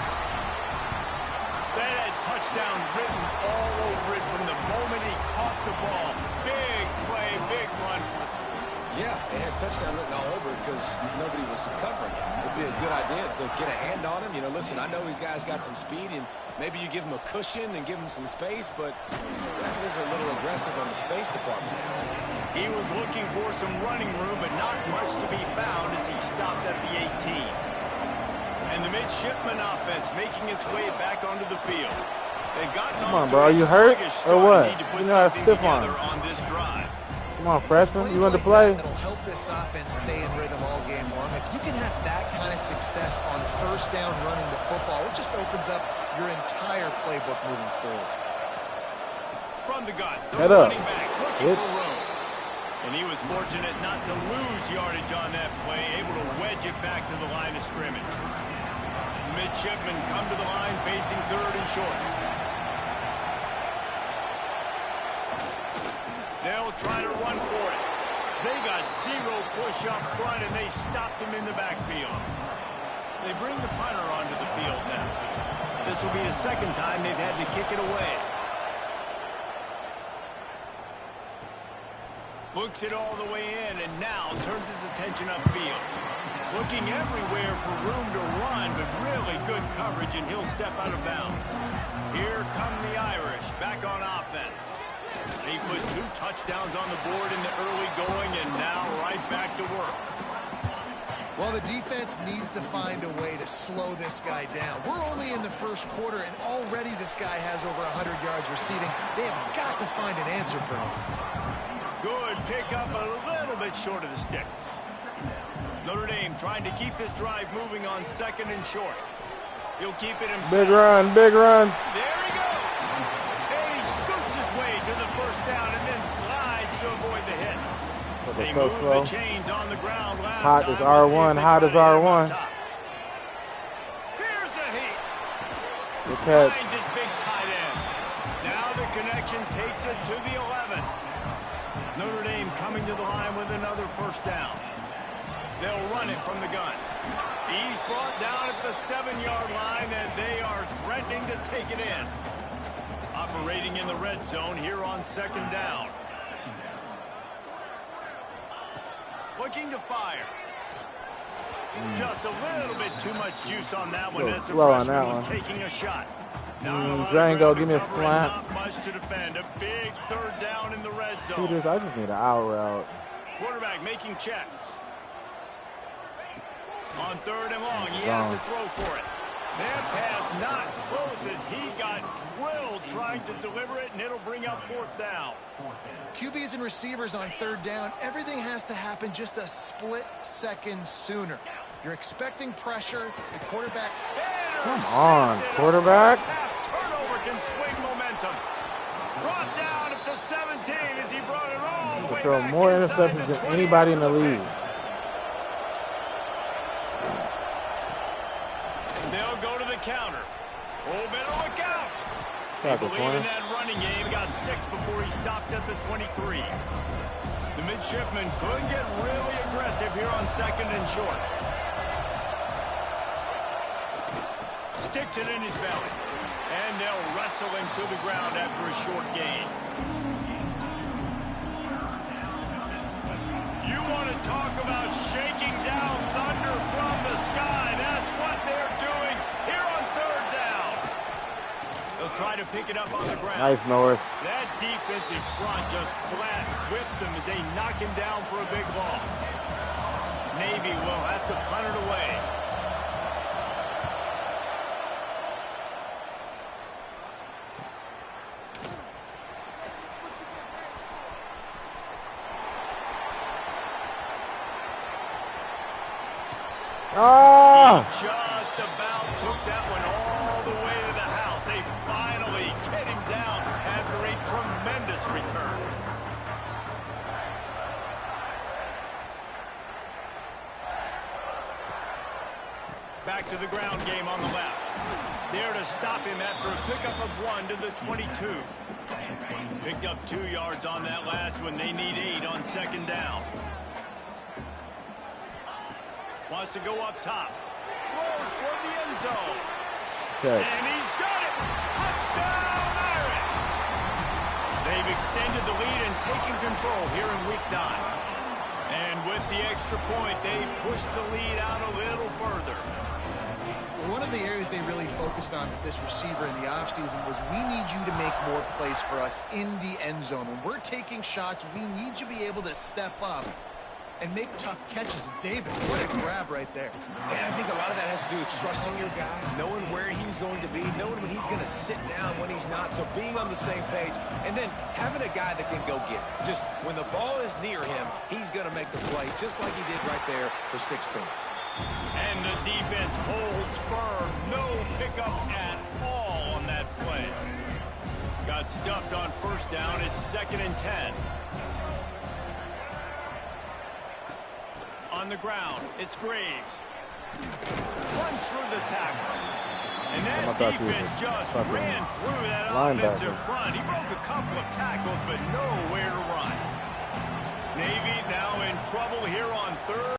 That had touchdown written all over it from the moment he caught the ball. Big play, big run for the school. Yeah, it had touchdown written all over it because nobody was covering it. It'd be a good idea to get a hand on him. You know, listen, I know you guys got some speed, and maybe you give him a cushion and give him some space, but that was a little aggressive on the space department. He was looking for some running room, but not much to be found as he stopped at the 18. And the midshipman offense making its way back onto the field. They've gotten Come on, bro. Are you hurt or what? You know, stiff arm. On this drive. Come on, freshman. You want to play? That'll help this offense stay in rhythm all game long. If you can have that kind of success on 1st down running the football, it just opens up your entire playbook moving forward. From the gun, Head the up. running back looking for room. And he was fortunate not to lose yardage on that play, able to wedge it back to the line of scrimmage. Midshipmen come to the line facing 3rd and short. They'll try to run for it. They got 0 push up front, and they stopped him in the backfield. They bring the punter onto the field now. This will be the 2nd time they've had to kick it away. Looks it all the way in, and now turns his attention upfield. Looking everywhere for room to run, but really good coverage, and he'll step out of bounds. Here come the Irish, back on offense. They put 2 touchdowns on the board in the early going, and now right back to work. Well, the defense needs to find a way to slow this guy down. We're only in the 1st quarter, and already this guy has over 100 yards receiving. They have got to find an answer for him. Good pick up, a little bit short of the sticks. Notre Dame trying to keep this drive moving on 2nd and short. He'll keep it himself. Big run, big run. There he goes. And he scoops his way to the 1st down and then slides to avoid the hit. They So moved slow. the chains on the ground last Hot time. as R1, hot as R1. Here's a heat. Good catch. Finds his big tight end. Now the connection takes it to the 11. Notre Dame coming to the line with another 1st down. They'll run it from the gun. He's brought down at the 7-yard line, and they are threatening to take it in. Operating in the red zone here on 2nd down. Looking to fire. Just a little bit too much juice on that one as the freshman was taking a shot. Django, give me a slap. Not much to defend. A big 3rd down in the red zone. Peters, I just need an out route. Quarterback making checks. On 3rd and long, he has to throw for it. That pass not close as he got drilled trying to deliver it, and it'll bring up 4th down. QBs and receivers on 3rd down, everything has to happen just a split second sooner. You're expecting pressure. The quarterback... Come on, quarterback. Turnover can swing momentum. Brought down at the 17 as he brought it all the way throw back more inside interceptions the than anybody in the league. They'll go to the counter. Oh, better look out. They believe in that running game. Got 6 before he stopped at the 23. The midshipman could get really aggressive here on 2nd and short. Sticks it in his belly. And they'll wrestle him to the ground after a short gain. You want to talk about shaking down thunder from the sky. That's what they're doing here on 3rd down. They'll try to pick it up on the ground. Nice, North. That defensive front just flat whipped them as they knock him down for a big loss. Navy will have to punt it away. Ah! He just about took that one all the way to the house. They finally get him down after a tremendous return. Back to the ground game on the left. There to stop him after a pickup of 1 to the 22. Picked up 2 yards on that last one. They need 8 on 2nd down. Wants to go up top. Throws for the end zone. Okay. And he's got it. Touchdown, Irish. They've extended the lead and taken control here in week 9. And with the extra point, they push the lead out a little further. One of the areas they really focused on with this receiver in the offseason was we need you to make more plays for us in the end zone. When we're taking shots, we need you to be able to step up and make tough catches. And David, what a grab right there. And I think a lot of that has to do with trusting your guy, knowing where he's going to be, knowing when he's going to sit down, when he's not. So being on the same page, and then having a guy that can go get it. Just when the ball is near him, he's going to make the play, just like he did right there for 6 points. And the defense holds firm. No pickup at all on that play. Got stuffed on 1st down. It's 2nd and 10. On the ground, it's Graves. Runs through the tackle. And that defense just ran through that offensive front. He broke a couple of tackles, but nowhere to run. Navy now in trouble here on 3rd.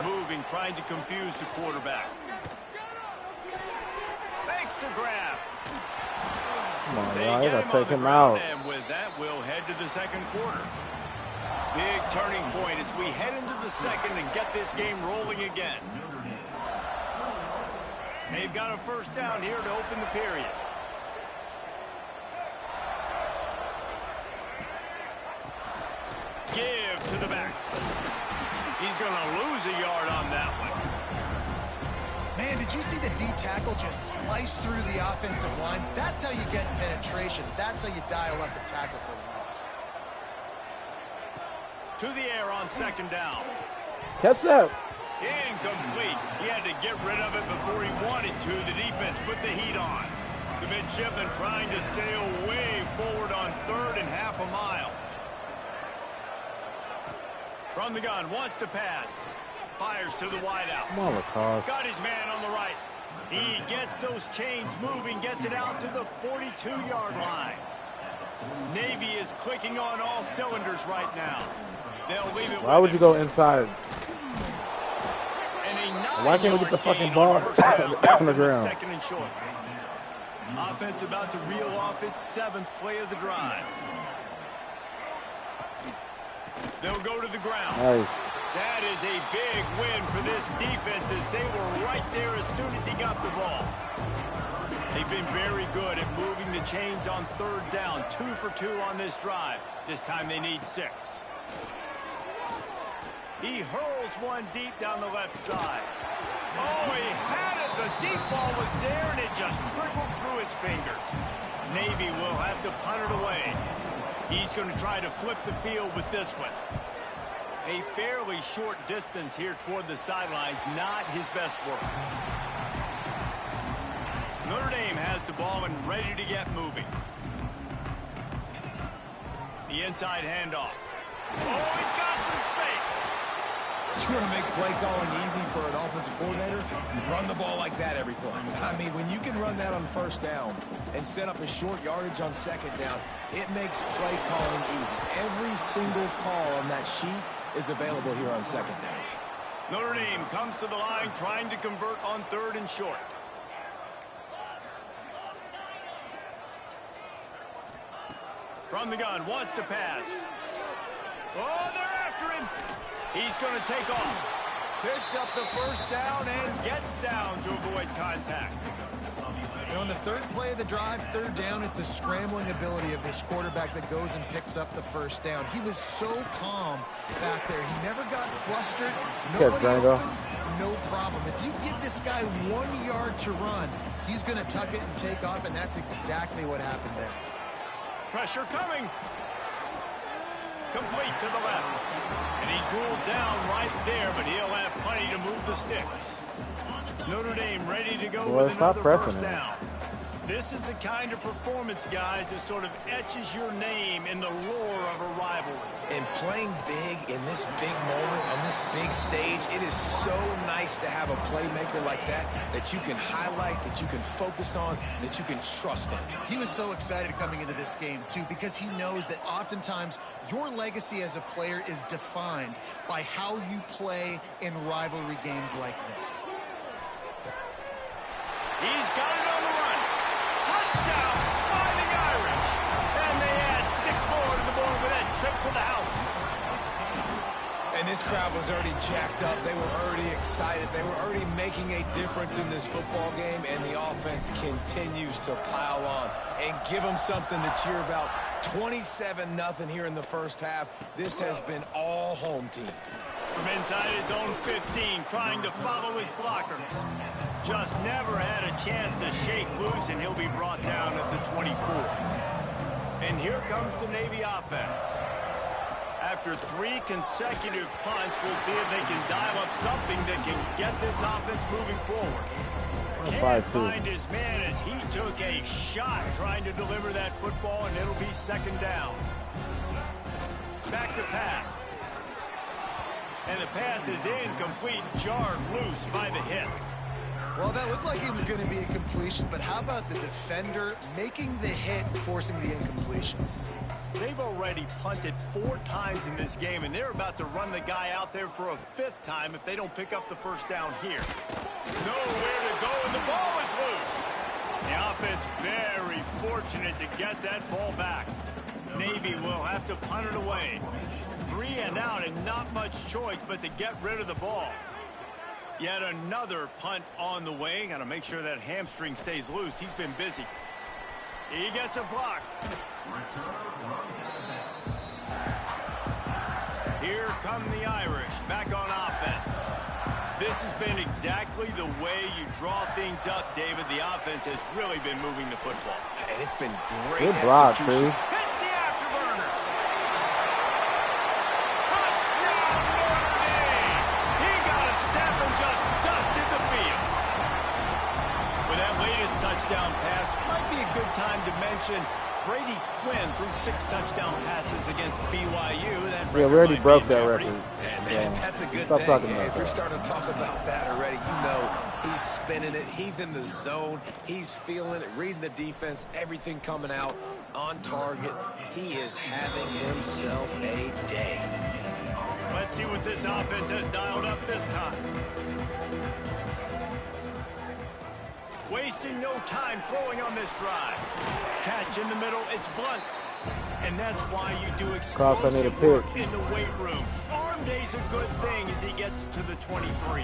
Moving, trying to confuse the quarterback. Makes the grab. Come on, y'all. You gotta take him out. And with that, we'll head to the 2nd quarter. Big turning point as we head into the 2nd and get this game rolling again. They've got a 1st down here to open the period. Give to the back. He's going to lose a yard on that one. Man, did you see the D tackle just slice through the offensive line? That's how you get penetration. That's how you dial up the tackle for loss. To the air on 2nd down. Catch that. Incomplete. He had to get rid of it before he wanted to. The defense put the heat on. The midshipman trying to sail way forward on 3rd and half a mile. From the gun, wants to pass. Fires to the wideout. Got his man on the right. He gets those chains moving, gets it out to the 42-yard line. Navy is clicking on all cylinders right now. They'll leave it. Why would you go inside? And Why can't we get the fucking ball on the ground? Second and short. Offense about to reel off its 7th play of the drive. They'll go to the ground. Nice. That is a big win for this defense as they were right there as soon as he got the ball. They've been very good at moving the chains on 3rd down. 2 for 2 on this drive. This time they need 6. He hurls one deep down the left side. Oh, he had it. The deep ball was there, and it just trickled through his fingers. Navy will have to punt it away. He's going to try to flip the field with this one. A fairly short distance here toward the sidelines, not his best work. Notre Dame has the ball and ready to get moving. The inside handoff. Oh, he's got some space. You want to make play calling easy for an offensive coordinator? Run the ball like that every play. I mean, when you can run that on 1st down and set up a short yardage on 2nd down, it makes play calling easy. Every single call on that sheet is available here on 2nd down. Notre Dame comes to the line trying to convert on 3rd and short. From the gun, wants to pass. Oh, they're after him. He's going to take off. Picks up the 1st down and gets down to avoid contact. And on the 3rd play of the drive, 3rd down, it's the scrambling ability of this quarterback that goes and picks up the 1st down. He was so calm back there. He never got flustered. Nobody open, no problem. If you give this guy 1 yard to run, he's going to tuck it and take off, and that's exactly what happened there. Pressure coming. Complete to the left. And he's ruled down right there, but he'll have plenty to move the sticks. Notre Dame ready to go with another 1st down. This is the kind of performance, guys, that sort of etches your name in the roar of a rivalry. And playing big in this big moment, on this big stage, it is so nice to have a playmaker like that you can highlight, that you can focus on, that you can trust in. He was so excited coming into this game, too, because he knows that oftentimes your legacy as a player is defined by how you play in rivalry games like this. He's got it on the run. Touchdown, Fighting Irish. And they add 6 more to the board with that trip to the house. And this crowd was already jacked up. They were already excited. They were already making a difference in this football game, and the offense continues to pile on and give them something to cheer about. 27-0 here in the 1st half. This has been all home team. From inside his own 15, trying to follow his blockers. Just never had a chance to shake loose, and he'll be brought down at the 24. And here comes the Navy offense. After 3 consecutive punts, we'll see if they can dial up something that can get this offense moving forward. Can't find his man as he took a shot trying to deliver that football, and it'll be 2nd down. Back to pass. And the pass is incomplete, jarred loose by the hit. Well, that looked like it was going to be a completion, but how about the defender making the hit, forcing the incompletion? They've already punted 4 times in this game, and they're about to run the guy out there for a 5th time if they don't pick up the 1st down here. Nowhere to go, and the ball is loose. The offense very fortunate to get that ball back. Navy will have to punt it away. 3 and out, and not much choice but to get rid of the ball. Yet another punt on the way. Got to make sure that hamstring stays loose. He's been busy. He gets a block. Here come the Irish back on offense. This has been exactly the way you draw things up, David. The offense has really been moving the football. And it's been great Good block, execution. Hits the afterburners. Touchdown, Notre Dame. He got a step and just dusted the field. With that latest touchdown pass, might be a good time to mention Brady Quinn threw 6 touchdown passes against BYU. That we already broke that record. record. And that's a good day. If you're starting to talk about that already, you know he's spinning it. He's in the zone. He's feeling it, reading the defense, everything coming out on target. He is having himself a day. see what this offense has dialed up this time. Wasting no time throwing on this drive. Catch in the middle, it's blunt. And that's why you do explosive work in the weight room. Arm day's a good thing as he gets to the 23.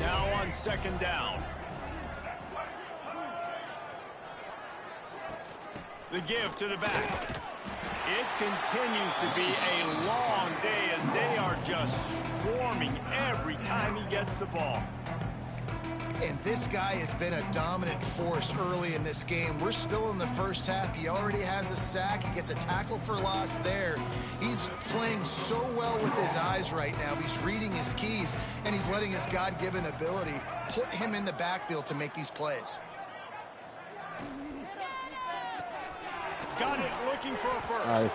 Now on second down. The give to the back. It continues to be a long day as they are just swarming every time he gets the ball. And this guy has been a dominant force early in this game. We're still in the first half. He already has a sack. He gets a tackle for loss there. He's playing so well with his eyes right now. He's reading his keys, and he's letting his God-given ability put him in the backfield to make these plays. Got it, looking for a first. Nice.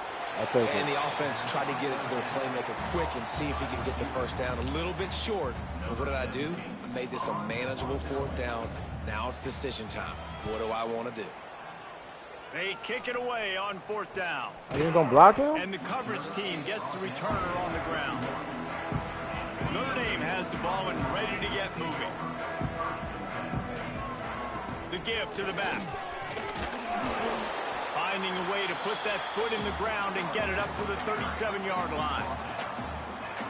And the offense tried to get it to their playmaker quick and see if he could get the first down. A little bit short. But what did I do? I made this a manageable fourth down. Now it's decision time. What do I want to do? They kick it away on fourth down. Are you going to block him? And the coverage team gets the returner on the ground. Notre Dame has the ball and ready to get moving. The give to the back. Finding a way to put that foot in the ground and get it up to the 37-yard line.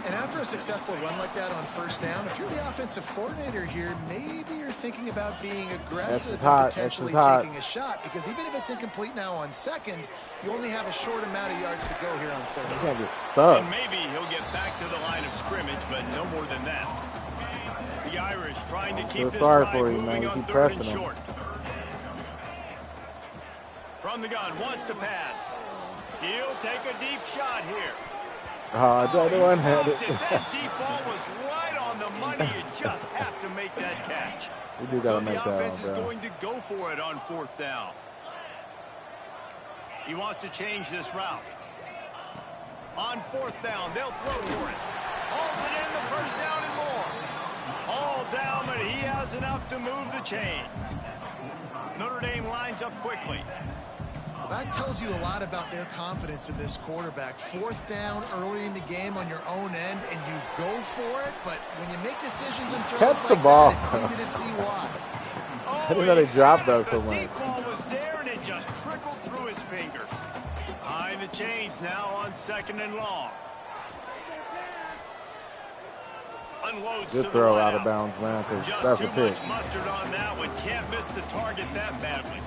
And after a successful run like that on first down, if you're the offensive coordinator here, maybe you're thinking about being aggressive and potentially taking a shot, because even if it's incomplete now on second, you only have a short amount of yards to go here on third. You can't get stuck. And maybe he'll get back to the line of scrimmage, but no more than that. The Irish trying to keep this drive moving on third and short. From the gun, wants to pass. He'll take a deep shot here. Oh, the other one had it. That deep ball was right on the money. You just have to make that catch. We do gotta so make the offense that one, is going to go for it on fourth down. He wants to change this route. On fourth down, they'll throw for it. Hauls it in, the first down and more. All down, but he has enough to move the chains. Notre Dame lines up quickly. That tells you a lot about their confidence in this quarterback. Fourth down early in the game on your own end, and you go for it, but when you make decisions and throws catch like the ball. that, it's easy to see why. Oh, I didn't know they dropped those so the much. deep ball was there, and it just trickled through his fingers. Behind the chains now on second and long. Unloads Good to throw the out of bounds, man, because that's a Just pick. too much mustard on that one. Can't miss the target that badly.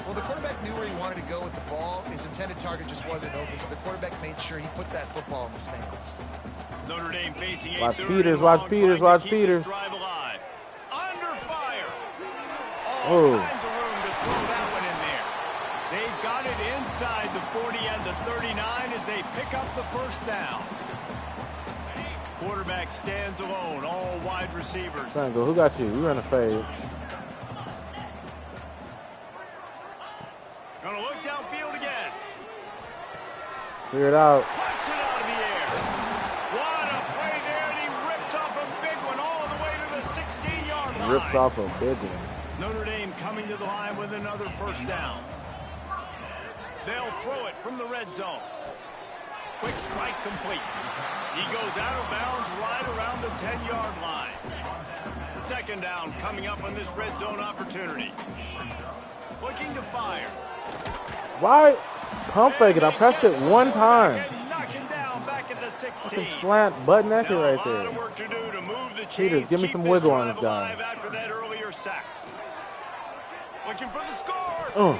Well, the quarterback knew where he wanted to go with the ball. His intended target just wasn't open, so the quarterback made sure he put that football in the stands. Notre Dame facing a Watch third Peters, and watch long, Peters, trying watch to keep this Peters. drive alive. Under fire. Oh. All kinds of room to throw that one in there. They've got it inside the 40 and the 39 as they pick up the first down. Quarterback stands alone, all wide receivers. Triangle, who got you? You run a fade. Gonna look downfield again. Clear it out. Puts it out of the air. What a play there, and he rips off a big one all the way to the 16-yard line. Rips off a big one. Notre Dame coming to the line with another first down. They'll throw it from the red zone. Quick strike complete. He goes out of bounds right around the 10-yard line. Second down coming up on this red zone opportunity. Looking to fire. Why? Pump fake it. I pressed it one time. And knock him down back at the 16. Fucking slant butt naked right A lot there. of work to do to move the chains, Peters, give me keep some this wiggle on drive this guy. alive after that earlier sack. Looking for the score.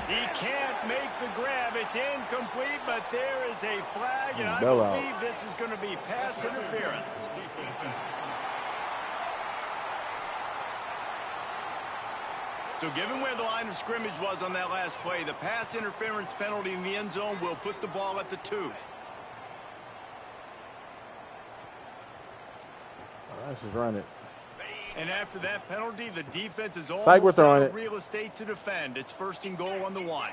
He can't make the grab. It's incomplete, but there is a flag, and I believe this is going to be pass interference. So given where the line of scrimmage was on that last play, the pass interference penalty in the end zone will put the ball at the 2. Let's just run it. And after that penalty, the defense is we're almost throwing out of it. real estate to defend. It's first and goal on the 1.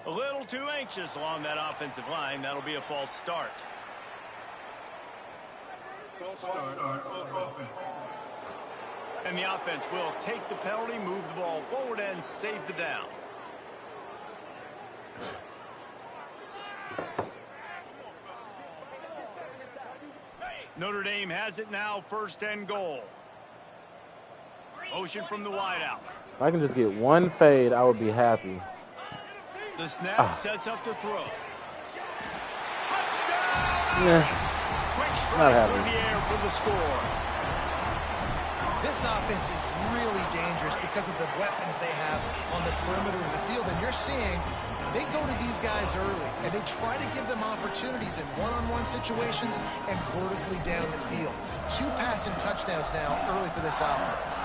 A little too anxious along that offensive line. That'll be a false start. False start on offense. And the offense will take the penalty, move the ball forward, and save the down. Notre Dame has it now, 1st and goal. Motion from the wideout. If I can just get one fade, I would be happy. The snap sets up the throw. Touchdown! Yeah. Quick strike through the air for the score. This offense is really dangerous because of the weapons they have on the perimeter of the field. And you're seeing they go to these guys early, and they try to give them opportunities in one-on-one situations and vertically down the field. 2 passing touchdowns now early for this offense.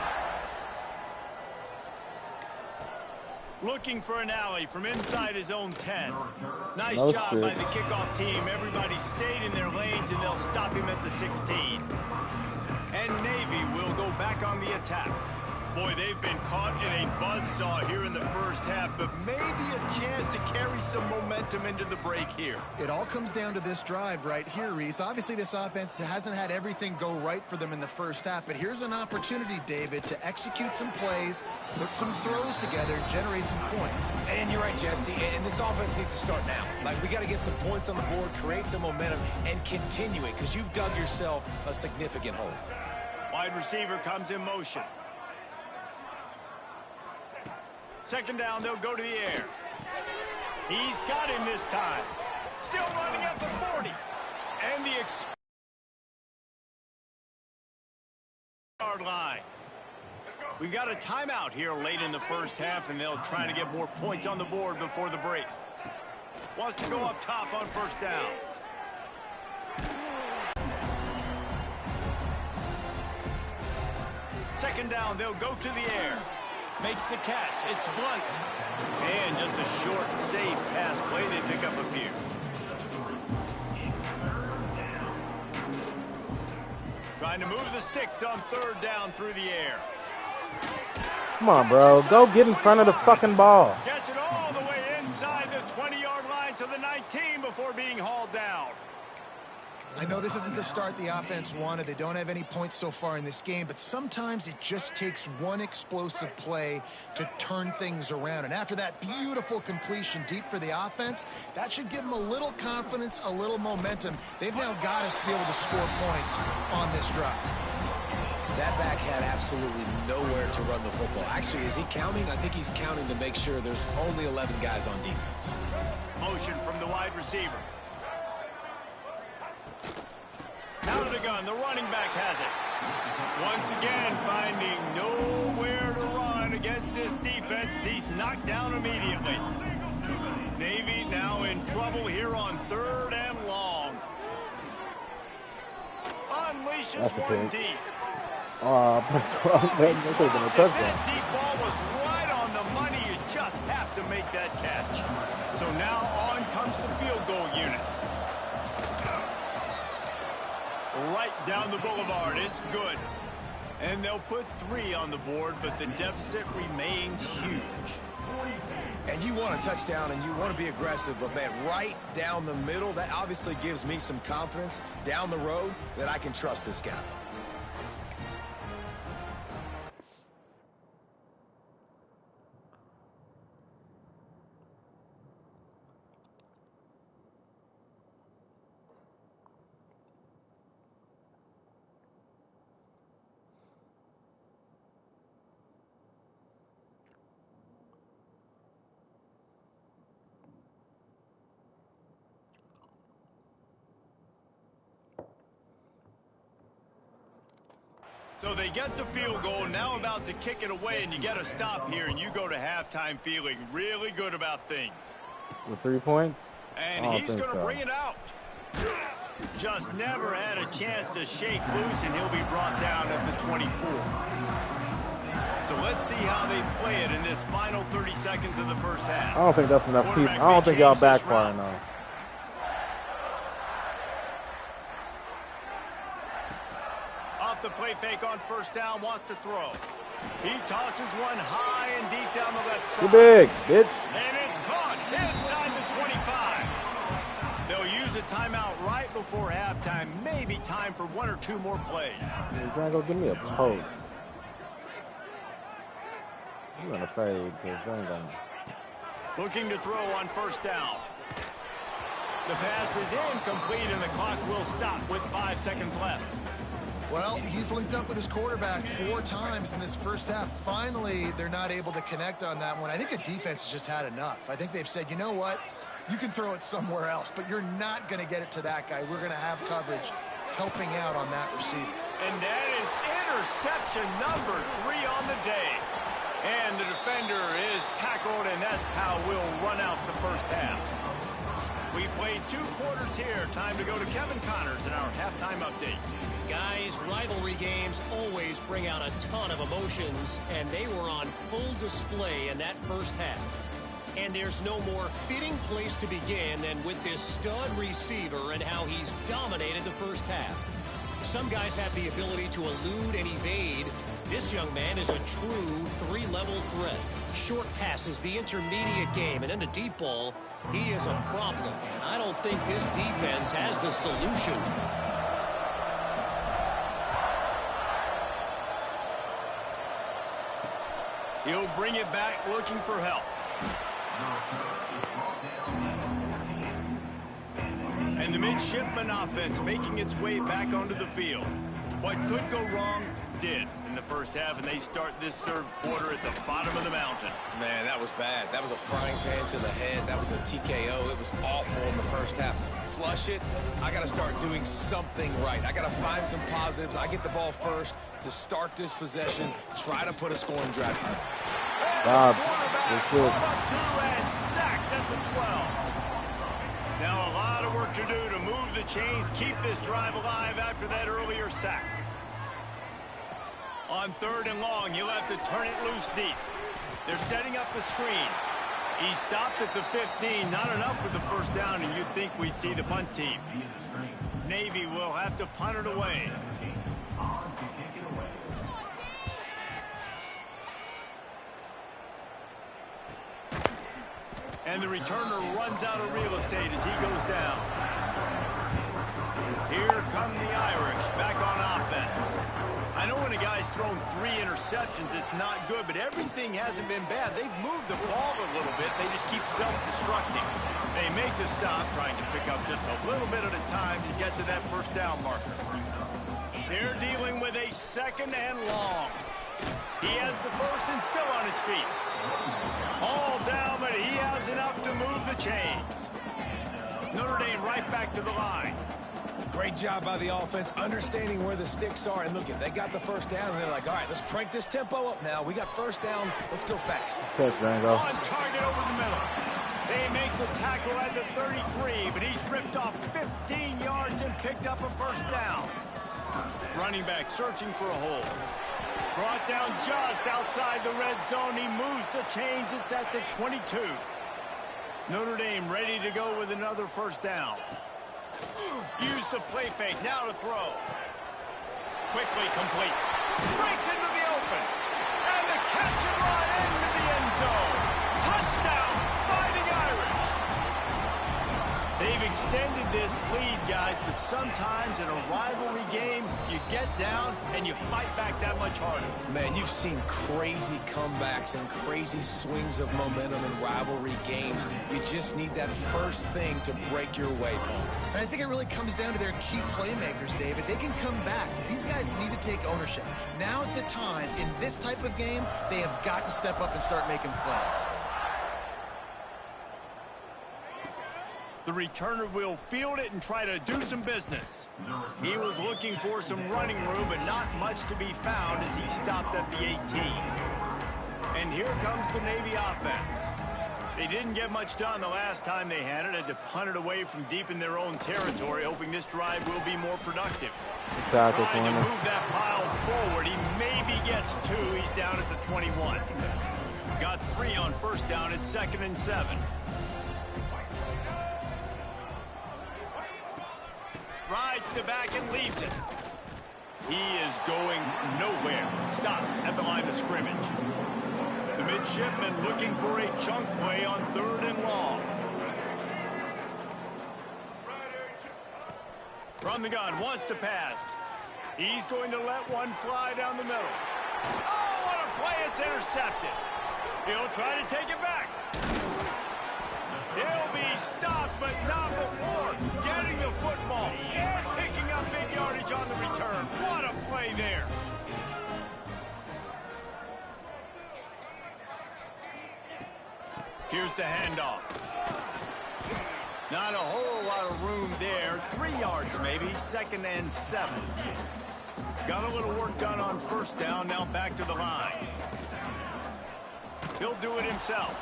Looking for an alley from inside his own 10. Nice No job shit. by the kickoff team. Everybody stayed in their lanes, and they'll stop him at the 16. And Navy will go back on the attack. Boy, they've been caught in a buzzsaw here in the first half, but maybe a chance to carry some momentum into the break here. It all comes down to this drive right here, Reese. Obviously, this offense hasn't had everything go right for them in the first half, but here's an opportunity, David, to execute some plays, put some throws together, and generate some points. And you're right, Jesse, and this offense needs to start now. Like, we got to get some points on the board, create some momentum, and continue it, because you've dug yourself a significant hole. Wide receiver comes in motion. 2nd down, they'll go to the air. He's got him this time. Still running at the 40. And the yard line. We got a timeout here late in the first half, and they'll try to get more points on the board before the break. Wants to go up top on 1st down. Second down, they'll go to the air. Makes the catch. It's Blunt. And just a short, safe pass play. They pick up a few. Trying to move the sticks on 3rd down through the air. Come on, bro. Go get in front of the fucking ball. Gets it all the way inside the 20-yard line to the 19 before being hauled down. I know this isn't the start the offense wanted. They don't have any points so far in this game, but sometimes it just takes one explosive play to turn things around. And after that beautiful completion deep for the offense, that should give them a little confidence, a little momentum. They've now got us to be able to score points on this drive. That back had absolutely nowhere to run the football. Actually, is he counting? I think he's counting to make sure there's only 11 guys on defense. Motion from the wide receiver. Out of the gun, the running back has it. Once again, finding nowhere to run against this defense. He's knocked down immediately. Navy now in trouble here on 3rd and long. Unleashes one deep. Oh, that should have been a touchdown. That deep ball was right on the money. You just have to make that catch. So now on comes the field goal unit. Right down the boulevard. It's good. And they'll put 3 on the board, but the deficit remains huge. And you want a touchdown and you want to be aggressive, but man, right down the middle, that obviously gives me some confidence down the road that I can trust this guy. So they get the field goal, now about to kick it away, and you get a stop here, and you go to halftime feeling really good about things. With 3 points? And he's going to bring it out. Just never had a chance to shake loose, and he'll be brought down at the 24. So let's see how they play it in this final 30 seconds of the first half. I don't think that's enough people. I don't think y'all backfiring though. Off the play fake on 1st down, wants to throw. He tosses one high and deep down the left side. Too big, bitch. And it's caught inside the 25. They'll use a timeout right before halftime. Maybe time for 1 or 2 more plays. You're trying to go give me a post. I'm gonna fade because I ain't gonna. Looking to throw on 1st down. The pass is incomplete, and the clock will stop with 5 seconds left. Well, he's linked up with his quarterback 4 times in this first half. Finally, they're not able to connect on that one. I think the defense has just had enough. I think they've said, you know what? You can throw it somewhere else, but you're not going to get it to that guy. We're going to have coverage helping out on that receiver. And that is interception number 3 on the day. And the defender is tackled, and that's how we'll run out the first half. We played 2 quarters here. Time to go to Kevin Connors in our halftime update. Guys, rivalry games always bring out a ton of emotions, and they were on full display in that first half. And there's no more fitting place to begin than with this stud receiver and how he's dominated the first half. Some guys have the ability to elude and evade. This young man is a true 3-level threat. Short passes, the intermediate game, and then the deep ball. He is a problem, and I don't think this defense has the solution. He'll bring it back looking for help. And the midshipman offense making its way back onto the field. What could go wrong did in the first half, and they start this third quarter at the bottom of the mountain. Man, that was bad. That was a frying pan to the head. That was a TKO. It was awful in the first half. Flush it. I got to start doing something right. I got to find some positives. I get the ball first to start this possession, try to put a scoring drive. Bob, quarterback brought up 2 and sacked at the 12. Now a lot of work to do to move the chains, keep this drive alive after that earlier sack. On 3rd and long, he'll have to turn it loose deep. They're setting up the screen. He stopped at the 15, not enough for the first down, and you'd think we'd see the punt team. Navy will have to punt it away. And the returner runs out of real estate as he goes down. Here come the Irish back on offense. I know when a guy's thrown 3 interceptions, it's not good, but everything hasn't been bad. They've moved the ball a little bit. They just keep self-destructing. They make the stop, trying to pick up just a little bit at a time to get to that first down marker. They're dealing with a 2nd and long. He has the first and still on his feet. All down, but he has enough to move the chains. Notre Dame right back to the line. Great job by the offense, understanding where the sticks are. And look, they got the first down, and they're like, all right, let's crank this tempo up now. We got first down. Let's go fast. Catch, Django. On target over the middle. They make the tackle at the 33, but he's ripped off 15 yards and picked up a first down. Running back searching for a hole. Brought down just outside the red zone. He moves the chains. It's at the 22. Notre Dame ready to go with another first down. Use the play fake. Now to throw. Quickly complete. Breaks into the open. And the catch and run into the end zone. Touchdown, Fighting Irish. They've extended this lead, guys, but sometimes in a rivalry game, you get down and you fight back that much harder. Man, you've seen crazy comebacks and crazy swings of momentum in rivalry games. You just need that first thing to break your way, Paul. And I think it really comes down to their key playmakers, David. They can come back. These guys need to take ownership. Now's the time. In this type of game, they have got to step up and start making plays. The returner will field it and try to do some business. He was looking for some running room, but not much to be found as he stopped at the 18. And here comes the Navy offense. They didn't get much done the last time they had it. Had to punt it away from deep in their own territory, hoping this drive will be more productive. Trying to move that pile forward. He maybe gets 2. He's down at the 21. Got 3 on first down at 2nd and 7. Rides to back and leaves it. He is going nowhere. Stop at the line of scrimmage. The midshipman looking for a chunk play on 3rd and long. From the gun, wants to pass. He's going to let one fly down the middle. Oh, what a play. It's intercepted. He'll try to take it back. He'll be stopped, but not before getting the football and picking up big yardage on the return. What a play there. Here's the handoff. Not a whole lot of room there. 3 yards maybe, 2nd and 7. Got a little work done on first down, now back to the line. He'll do it himself.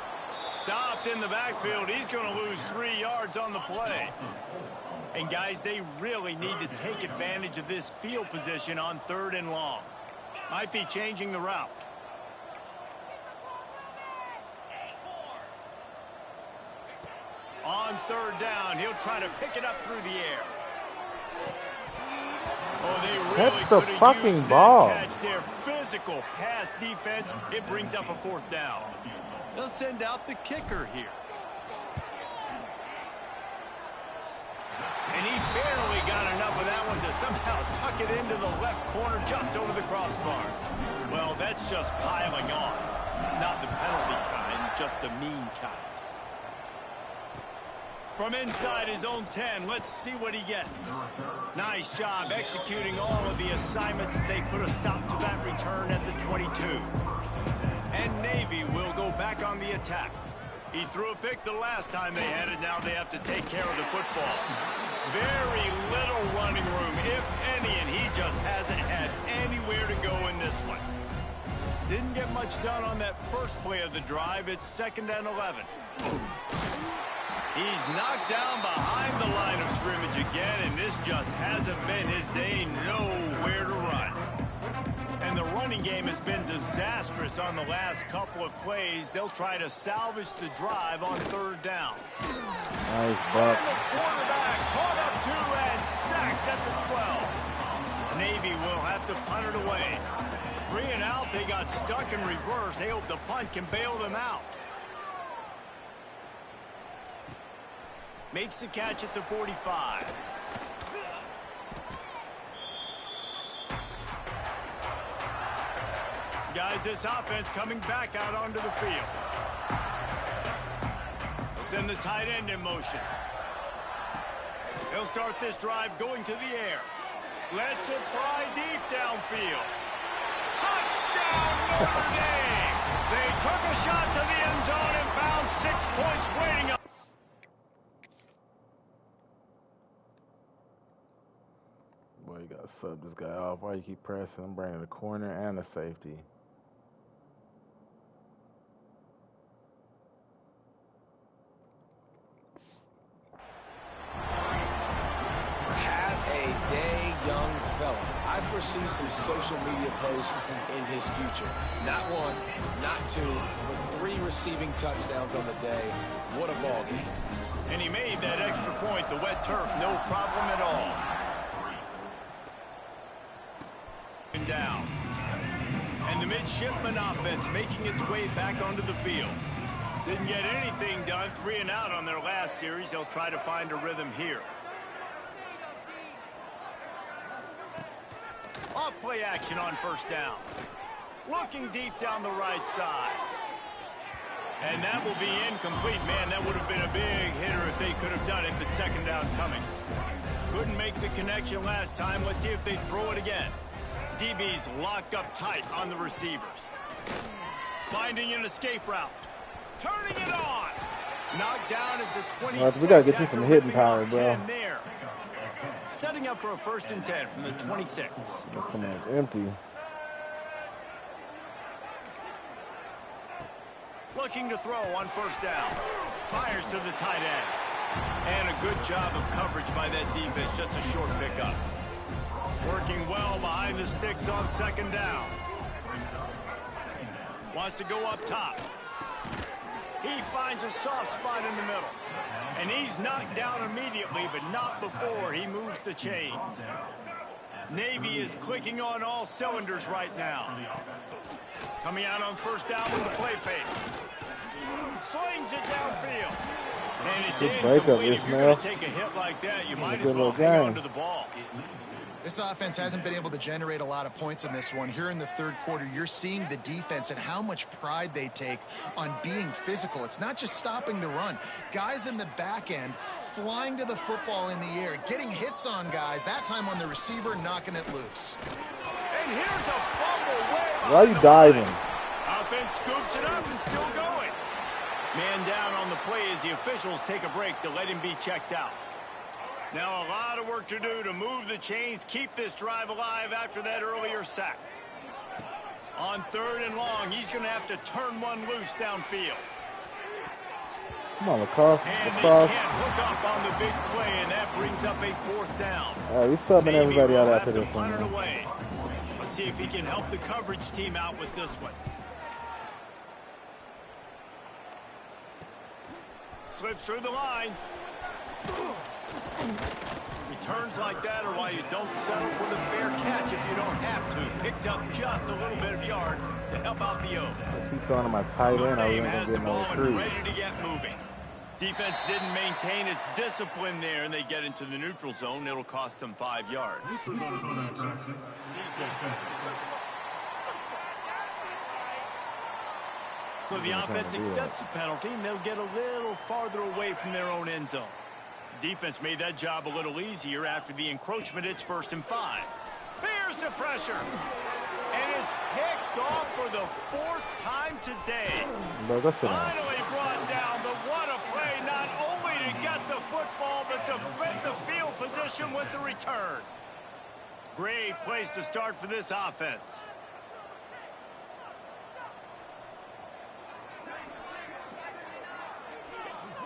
Stopped in the backfield. He's going to lose 3 yards on the play. And guys, they really need to take advantage of this field position on 3rd and long. Might be changing the route. On 3rd down, he'll try to pick it up through the air. Oh, they really Catch the fucking ball. Catch their physical pass defense. It brings up a 4th down. They'll send out the kicker here. And he barely got enough of that one to somehow tuck it into the left corner just over the crossbar. Well, that's just piling on. Not the penalty kind, just the mean kind. From inside his own 10, let's see what he gets. Nice job executing all of the assignments as they put a stop to that return at the 22. And Navy will go back on the attack. He threw a pick the last time they had it. Now they have to take care of the football. Very little running room, if any, and he just hasn't had anywhere to go in this one. Didn't get much done on that first play of the drive. It's 2nd and 11. He's knocked down behind the line of scrimmage again, and this just hasn't been his day. Nowhere to run. And the running game has been disastrous on the last couple of plays. They'll try to salvage the drive on 3rd down. Nice buck. And the quarterback caught up 2 and sacked at the 12. Navy will have to punt it away. 3 and out, they got stuck in reverse. They hope the punt can bail them out. Makes the catch at the 45. Guys, this offense coming back out onto the field. They'll send the tight end in motion. They'll start this drive going to the air. Lets it fly deep downfield. Touchdown, Notre Dame! They took a shot to the end zone and found 6 points waiting up. Boy, you gotta sub this guy off. Why you keep pressing? I'm bringing the corner and the safety. Have a day, young fella. I foresee some social media posts in his future. Not 1, not 2, but 3 receiving touchdowns on the day. What a ball game. And he made that extra point. The wet turf, no problem at all. Down. And the midshipman offense making its way back onto the field. Didn't get anything done. 3 and out on their last series. They'll try to find a rhythm here. Off play action on 1st down. Looking deep down the right side. And that will be incomplete. Man, that would have been a big hitter if they could have done it, but 2nd down coming. Couldn't make the connection last time. Let's see if they throw it again. DB's locked up tight on the receivers. Finding an escape route. Turning it on. Knocked down at the 26. We got to get you some hitting power, bro. There. Setting up for a 1st and 10 from the 26. Come on, empty. Looking to throw on 1st down. Fires to the tight end. And a good job of coverage by that defense. Just a short pickup. Working well behind the sticks on 2nd down. Wants to go up top. He finds a soft spot in the middle. And he's knocked down immediately, but not before he moves the chains. Navy is clicking on all cylinders right now. Coming out on 1st down with the play fake. Slings it downfield. And it's incomplete. If you're going to take a hit like that, you might as well hang on to the ball. This offense hasn't been able to generate a lot of points in this one. Here in the third quarter, you're seeing the defense and how much pride they take on being physical. It's not just stopping the run. Guys in the back end flying to the football in the air, getting hits on guys, that time on the receiver, knocking it loose. And here's a fumble way. Why are you diving? Offense scoops it up and still going. Man down on the play as the officials take a break to let him be checked out. Now a lot of work to do to move the chains, keep this drive alive after that earlier sack. On 3rd and long, he's going to have to turn one loose downfield. Come on, Lacoste. And they can't hook up on the big play, and that brings up a 4th down. All right, we're subbing everybody out after this one. one. Away. Let's see if he can help the coverage team out with this one. Slips through the line. Returns like that are why you don't settle for the fair catch if you don't have to. Picks up just a little bit of yards to help out the O. Keep throwing to my tight end. I Notre Dame wasn't has the getting no ball and retreat. ready to get moving. Defense didn't maintain its discipline there, and they get into the neutral zone. It'll cost them 5 yards. So the offense accepts the penalty, and they'll get a little farther away from their own end zone. Defense made that job a little easier after the encroachment. It's 1st and 5. Here's the pressure. And it's picked off for the 4th time today. Finally brought down, but what a play, not only to get the football, but to flip the field position with the return. Great place to start for this offense.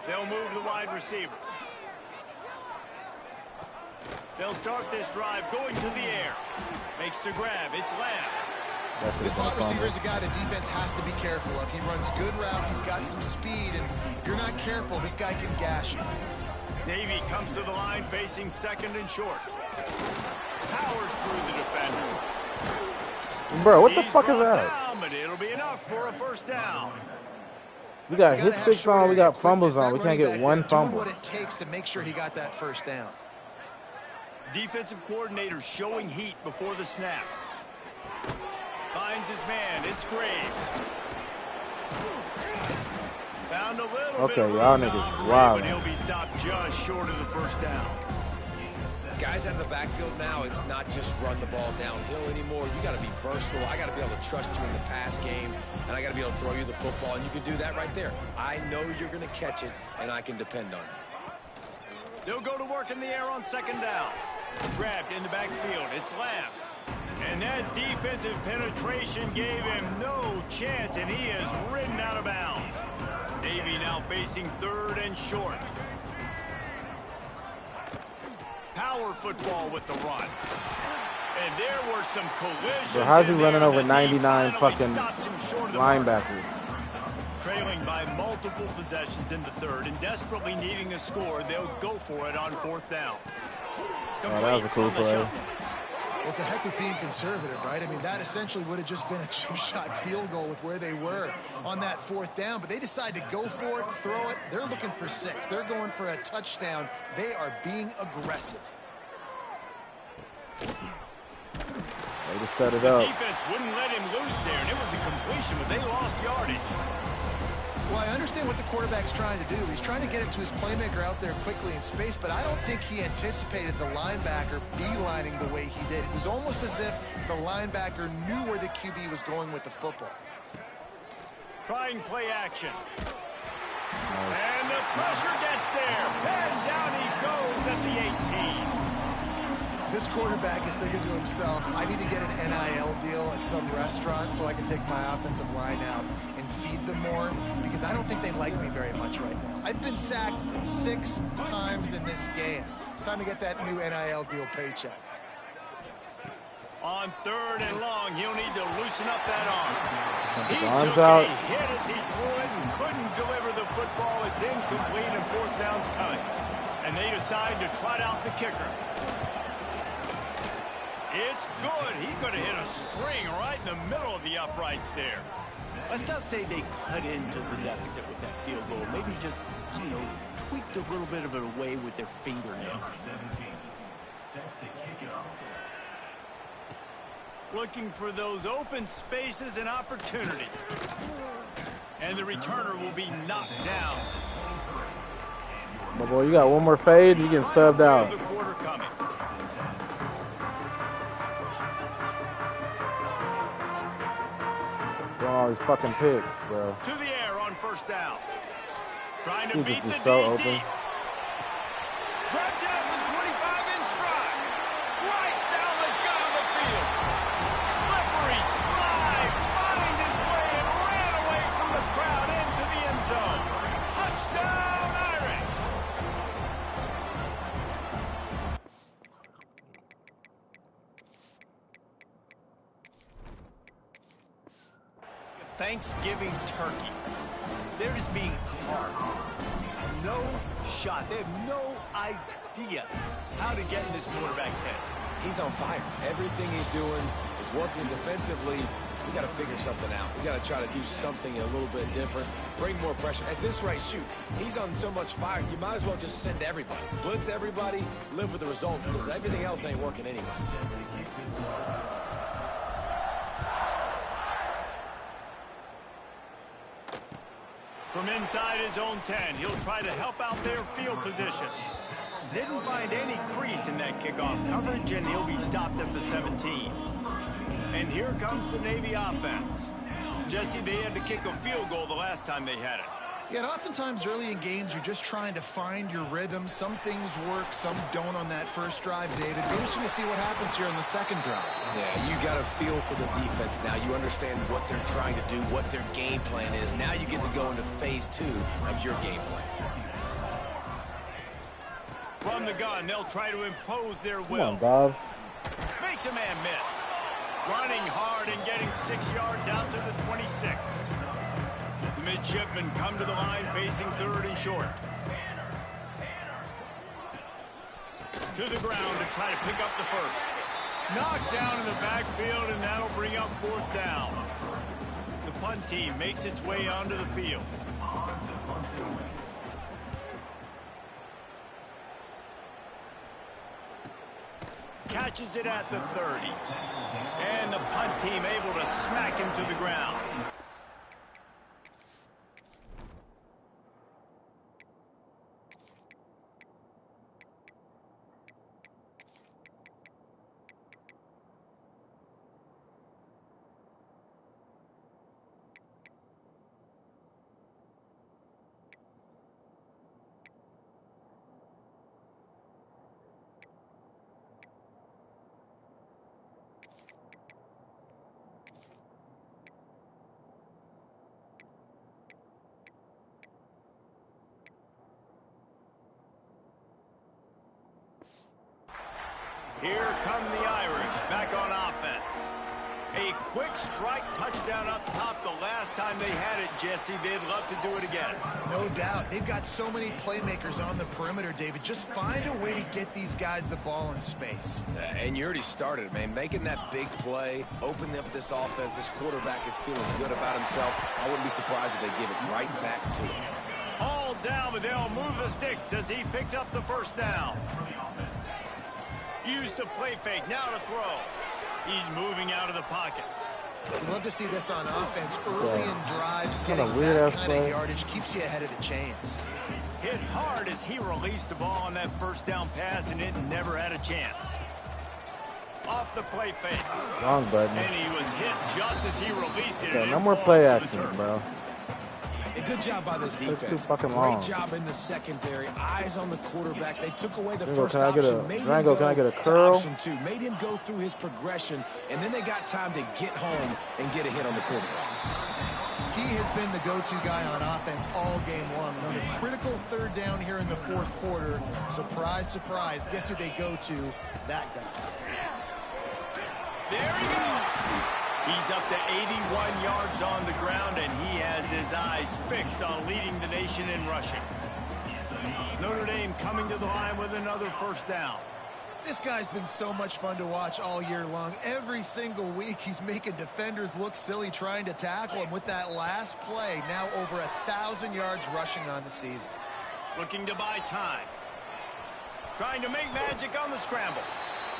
They'll move the wide receiver. They'll start this drive going to the air. Makes the grab. It's Lamb. This slot receiver is a guy the defense has to be careful of. He runs good routes. He's got some speed, and if you're not careful, this guy can gash you. Navy comes to the line facing 2nd and short. Powers through the defender. Bro, what the fuck is that? Down, but it'll be enough for a 1st down. We got hit sticks on, we got fumbles on. We can't get one fumble. What it takes to make sure he got that 1st down. Defensive coordinator showing heat before the snap. Finds his man. It's Graves. Found a little bit of y'all room niggas wild. but he'll be stopped just short of the 1st down. Guys out of the backfield now, it's not just run the ball downhill anymore. You got to be versatile. I got to be able to trust you in the pass game, and I got to be able to throw you the football, and you can do that right there. I know you're going to catch it, and I can depend on it. They'll go to work in the air on 2nd down. Grabbed in the backfield. It's Lamb. And that defensive penetration gave him no chance, and he is ridden out of bounds. Navy now facing 3rd and short. Power football with the run. And there were some collisions. So how's he running over 99 fucking linebackers? Trailing by multiple possessions in the 3rd and desperately needing a score, they'll go for it on 4th down. Oh, that was a cool play. Well, it's a heck of being conservative, right? I mean, that essentially would have just been a chip-shot field goal with where they were on that 4th down, but they decide to go for it, throw it. They're looking for 6. They're going for a touchdown. They are being aggressive. They just set it up. The defense wouldn't let him loose there, and it was a completion, but they lost yardage. Well, I understand what the quarterback's trying to do. He's trying to get it to his playmaker out there quickly in space, but I don't think he anticipated the linebacker beelining the way he did. It was almost as if the linebacker knew where the QB was going with the football. Trying play action. And the pressure gets there. And down he goes at the 18. This quarterback is thinking to himself, I need to get an NIL deal at some restaurant so I can take my offensive line out and feed them more, because I don't think they like me very much right now. I've been sacked 6 times in this game. It's time to get that new NIL deal paycheck. On 3rd and long, he'll need to loosen up that arm. He took out. a hit as he threw it and couldn't deliver the football. It's incomplete and 4th down's coming. And they decide to trot out the kicker. It's good. He could have hit a string right in the middle of the uprights there. Let's not say they cut into the deficit with that field goal. Maybe just, I don't know, tweaked a little bit of it away with their fingernail. Looking for those open spaces and opportunity. And the returner will be knocked down. My boy, you got one more fade, you get subbed out. The quarter coming. Throwing all these fucking picks, bro. To the air on first down. Trying to He beat just be the so DD. open. Grabs it at the 25-inch stride. Right down the gut of the field. Slippery slide. Find his way and ran away from the crowd into the end zone. Touchdown, Irish. Thanksgiving turkey. They're just being carved. No shot. They have no idea how to get in this quarterback's head. He's on fire. Everything he's doing is working defensively. We got to figure something out. We got to try to do something a little bit different. Bring more pressure. At this rate, shoot, he's on so much fire, you might as well just send everybody. Blitz everybody, live with the results, because everything else ain't working anyways. From inside his own 10, he'll try to help out their field position. Didn't find any crease in that kickoff coverage, and he'll be stopped at the 17. And here comes the Navy offense. Jesse, they had to kick a field goal the last time they had it. Yeah, and oftentimes early in games, you're just trying to find your rhythm. Some things work, some don't on that first drive, David. Be interesting to see what happens here on the second drive. Yeah, you got to feel for the defense now. You understand what they're trying to do, what their game plan is. Now you get to go into phase 2 of your game plan. From the gun, they'll try to impose their will. Come on, Dobbs. Makes a man miss. Running hard and getting 6 yards out to the 26. The midshipmen come to the line facing third and short. To the ground to try to pick up the first. Knocked down in the backfield, and that'll bring up fourth down. The punt team makes its way onto the field. Catches it at the 30. And the punt team able to smack him to the ground. Here come the Irish back on offense. A quick strike touchdown up top the last time they had it, Jesse. They'd love to do it again. No doubt. They've got so many playmakers on the perimeter, David. Just find a way to get these guys the ball in space. And you already started, man. Making that big play, opening up this offense. This quarterback is feeling good about himself. I wouldn't be surprised if they give it right back to him. All down, but they'll move the sticks as he picks up the first down. Use the play fake, now to throw. He's moving out of the pocket. I'd love to see this on offense. Early in drives, getting weird that ass kind play. of yardage keeps you ahead of the chains. Hit hard as he released the ball on that first down pass, and it never had a chance. Off the play fake. Wrong button. And he was hit just as he released it. Yeah, and no it more falls play to the action, turf. bro. A good job by this defense. too fucking long. Great job in the secondary. Eyes on the quarterback. They took away the Django, first can I get option. a- Made him Django, go can I get a to curl? option 2. Made him go through his progression, and then they got time to get home and get a hit on the quarterback. He has been the go-to guy on offense all game long. On a critical third down here in the fourth quarter. Surprise, surprise. Guess who they go to? That guy. There he goes. He's up to 81 yards on the ground, and he has his eyes fixed on leading the nation in rushing. Notre Dame coming to the line with another first down. This guy's been so much fun to watch all year long. Every single week, he's making defenders look silly trying to tackle him. With that last play, now over 1,000 yards rushing on the season. Looking to buy time. trying to make magic on the scramble.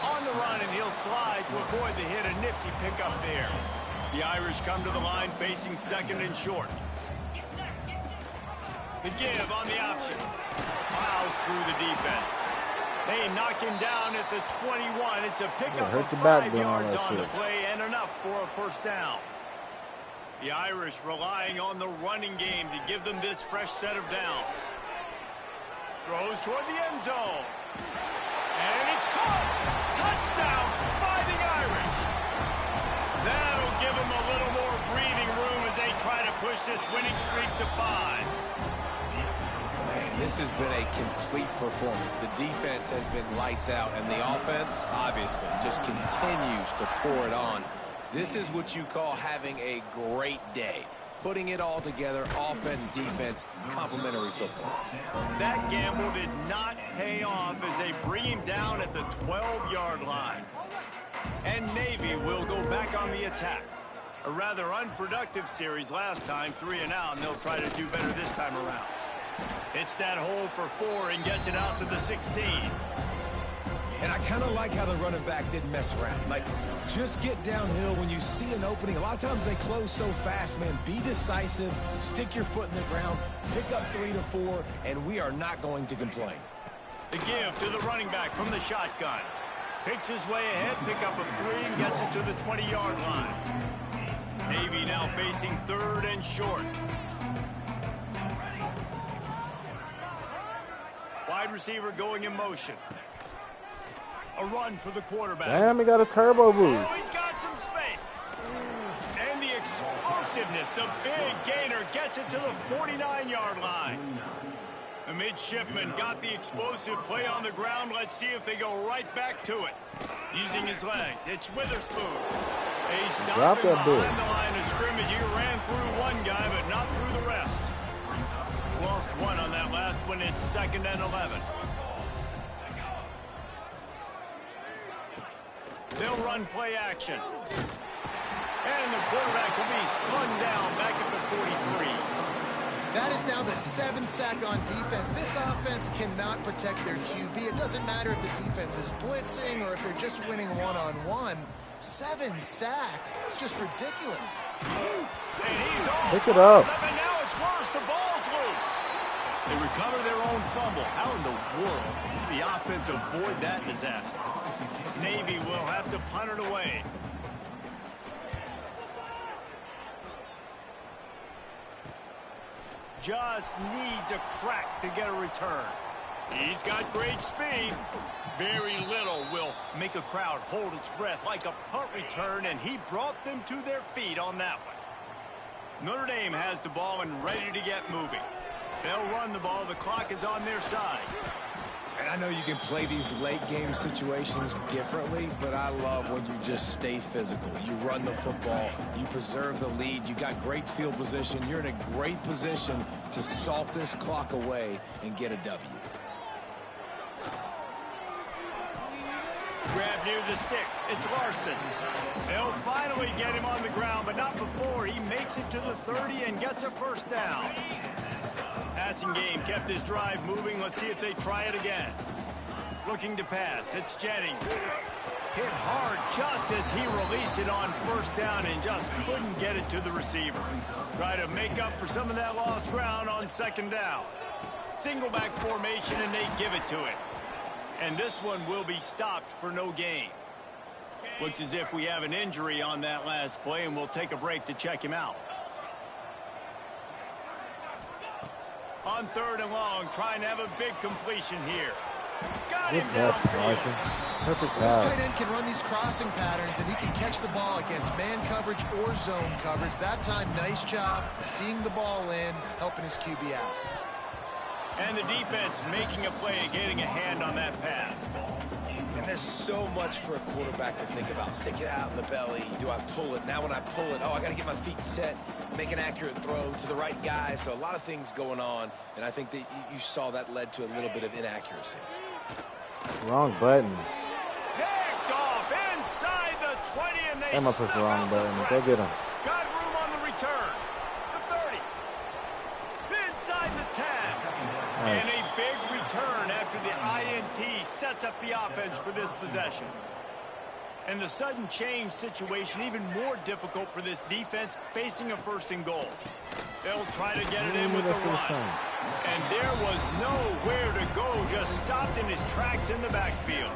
On the run, and he'll slide to avoid the hit. A nifty pickup there. The Irish come to the line facing second and short. The give on the option. Plows through the defense. They knock him down at the 21. It's a pickup of 5 yards on the play and enough for a first down. The Irish relying on the running game to give them this fresh set of downs. Throws toward the end zone. And it's caught. Touchdown, Fighting Irish. That'll give them a little more breathing room as they try to push this winning streak to 5. Man, this has been a complete performance. The defense has been lights out, and the offense, obviously, just continues to pour it on. This is what you call having a great day. Putting it all together, offense, defense, complementary football. That gamble did not pay off as they bring him down at the 12-yard line. And Navy will go back on the attack. A rather unproductive series last time, 3 and out, and they'll try to do better this time around. It's that hole for 4 and gets it out to the 16. And I kind of like how the running back didn't mess around. Like, just get downhill when you see an opening. A lot of times they close so fast, man. Be decisive, stick your foot in the ground, pick up 3 to 4, and we are not going to complain. The give to the running back from the shotgun. Picks his way ahead, pickup of 3, and gets it to the 20-yard line. Navy now facing 3rd and short. Wide receiver going in motion. A run for the quarterback. Damn, he got a turbo boost. Oh, he's got some space. And the explosiveness, the big gainer gets it to the 49-yard line. The midshipman got the explosive play on the ground. Let's see if they go right back to it. Using his legs, it's Witherspoon. They stopped him behind the line of scrimmage. He ran through one guy, but not through the rest. Lost one on that last one. It's 2nd and 11. They'll run play action. And the quarterback will be slung down back at the 43. That is now the 7th sack on defense. This offense cannot protect their QB. It doesn't matter if the defense is blitzing or if they're just winning one-on-one. 7 sacks. That's just ridiculous. And he's off. Pick it up. And now it's worse. The ball's loose. They recover their own fumble. How in the world did the offense avoid that disaster? Navy will have to punt it away. Just needs a crack to get a return. He's got great speed. Very little will make a crowd hold its breath like a punt return, and he brought them to their feet on that one. Notre Dame has the ball and ready to get moving. They'll run the ball. The clock is on their side. And I know you can play these late game situations differently, but I love when you just stay physical. You run the football, you preserve the lead, you got great field position, you're in a great position to salt this clock away and get a W. Grab near the sticks. It's Larson. They'll finally get him on the ground, but not before he makes it to the 30 and gets a first down. Passing game kept this drive moving. Let's see if they try it again. Looking to pass. It's Jennings. Hit hard just as he released it on first down and just couldn't get it to the receiver. Try to make up for some of that lost ground on 2nd down. Single back formation, and they give it to it. And this one will be stopped for no gain. Looks as if we have an injury on that last play, and we'll take a break to check him out. On 3rd and long, trying to have a big completion here. Got him downfield. Perfect This pass. tight end can run these crossing patterns, and he can catch the ball against man coverage or zone coverage. That time, nice job seeing the ball in, helping his QB out. And the defense making a play, getting a hand on that pass. And there's so much for a quarterback to think about. Stick it out in the belly. Do I pull it? Now when I pull it, oh, I got to get my feet set, make an accurate throw to the right guy. So a lot of things going on, and I think that you saw that led to a little bit of inaccuracy. Wrong button. Picked off inside the 20, and they I'm gonna push the wrong button. Go get him. Got room on the return. The 30. Inside the 10. Nice. And a big return after the INT sets up the offense for this possession. And the sudden change situation even more difficult for this defense facing a 1st and goal. They'll try to get it in with the run. And there was nowhere to go, just stopped in his tracks in the backfield.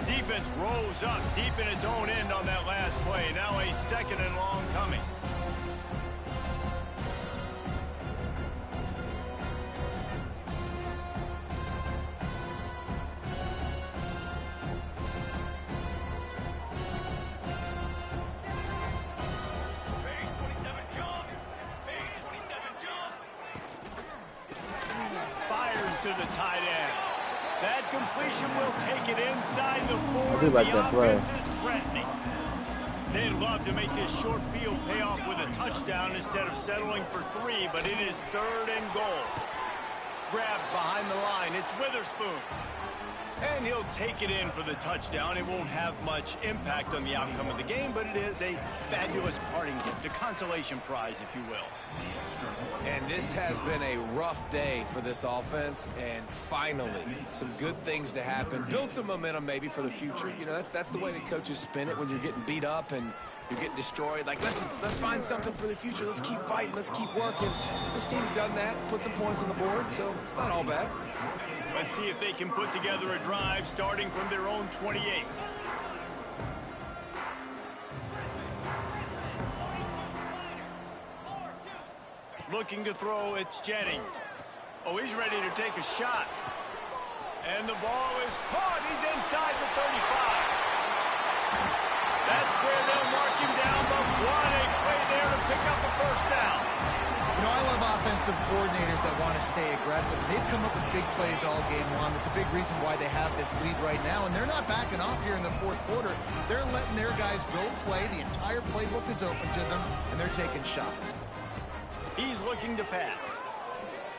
Defense rose up deep in its own end on that last play. Now a 2nd and long coming. To the tight end. That completion will take it inside the 4. I do like that play. Offense is threatening. They'd love to make this short field pay off with a touchdown instead of settling for 3, but it is 3rd and goal. Grabbed behind the line. It's Witherspoon. And he'll take it in for the touchdown. It won't have much impact on the outcome of the game, but it is a fabulous parting gift, a consolation prize, if you will. And this has been a rough day for this offense, and finally, some good things to happen. Build some momentum maybe for the future. You know, that's the way the coaches spin it when you're getting beat up and you're getting destroyed. Like, let's find something for the future. Let's keep fighting. Let's keep working. This team's done that, put some points on the board, so it's not all bad. Let's see if they can put together a drive starting from their own 28. Looking to throw, it's Jennings. Oh, he's ready to take a shot. And the ball is caught. He's inside the 35. That's where they'll mark him down, but what a play there to pick up a 1st down. You know, I love offensive coordinators that want to stay aggressive. They've come up with big plays all game long. It's a big reason why they have this lead right now, and they're not backing off here in the 4th quarter. They're letting their guys go play. The entire playbook is open to them, and they're taking shots. He's looking to pass.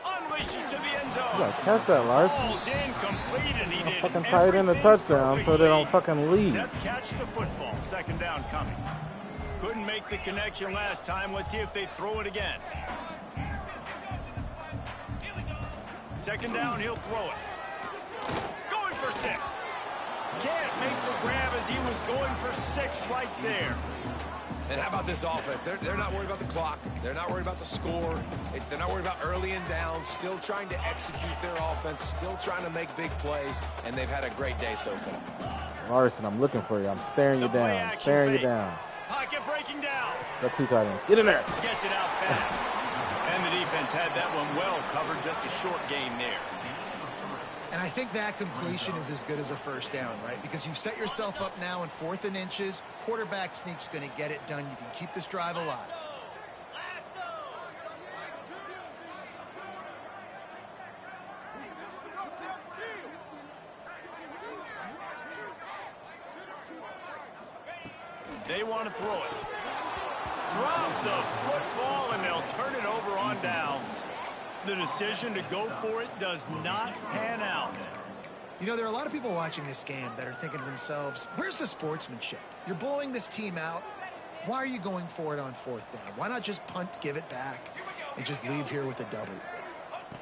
Unleashes to the end zone. Yeah, catch that, Larson. Ball's incomplete, and he did Fucking tight end a touchdown so they don't fucking leave. Except catch the football. 2nd down coming. Couldn't make the connection last time. Let's see if they throw it again. 2nd down, he'll throw it. Going for 6. Can't make the grab as he was going for 6 right there. And how about this offense? They're not worried about the clock. They're not worried about the score. They're not worried about early and down. Still trying to execute their offense. Still trying to make big plays. And they've had a great day so far. Larson, I'm looking for you. I'm staring you down. Staring you down. Pocket breaking down. Got 2 tight ends. Get in there. Gets it out fast. And the defense had that one well covered. Just a short game there. And I think that completion is as good as a 1st down, right? Because you've set yourself up now in 4th and inches. Quarterback sneak's going to get it done. You can keep this drive alive. They want to throw it. Drop the football, and they'll turn it over on downs. The decision to go for it does not pan out. You know, there are a lot of people watching this game that are thinking to themselves, where's the sportsmanship? You're blowing this team out. Why are you going for it on 4th down? Why not just punt, give it back, and just leave here with a W?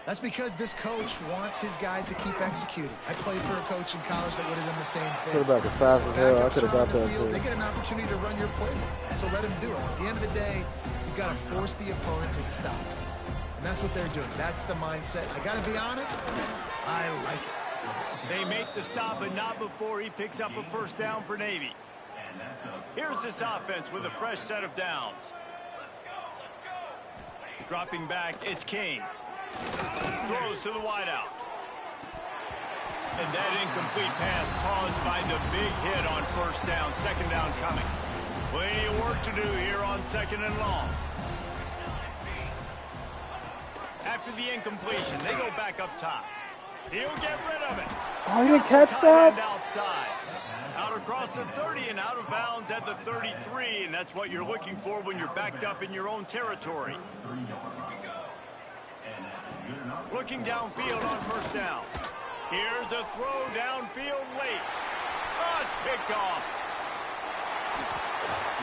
That's because this coach wants his guys to keep executing. I played for a coach in college that would have done the same thing. Quarterback as fast as hell. I could have got that field, too. they get an opportunity to run your playbook, so let him do it. At the end of the day, you've got to force the opponent to stop. And that's what they're doing. That's the mindset. I got to be honest, I like it. They make the stop, but not before he picks up a 1st down for Navy. Here's this offense with a fresh set of downs. Dropping back, it's King. Throws to the wideout. And that incomplete pass caused by the big hit on 1st down. 2nd down coming. Plenty of work to do here on 2nd and long. After the incompletion, they go back up top. He'll get rid of it. Oh, he didn't catch that? Outside. Out across the 30 and out of bounds at the 33, and that's what you're looking for when you're backed up in your own territory. Looking downfield on 1st down. Here's a throw downfield late. Oh, it's picked off.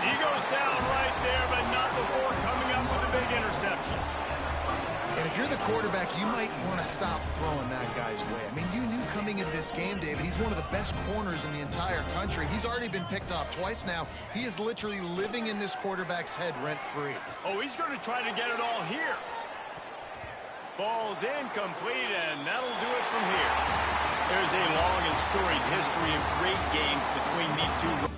He goes down right there, but not before coming up with a big interception. And if you're the quarterback, you might want to stop throwing that guy's way. I mean, you knew coming into this game, David, he's one of the best corners in the entire country. He's already been picked off twice now. He is literally living in this quarterback's head rent-free. Oh, he's going to try to get it all here. Ball's incomplete, and that'll do it from here. There's a long and storied history of great games between these two.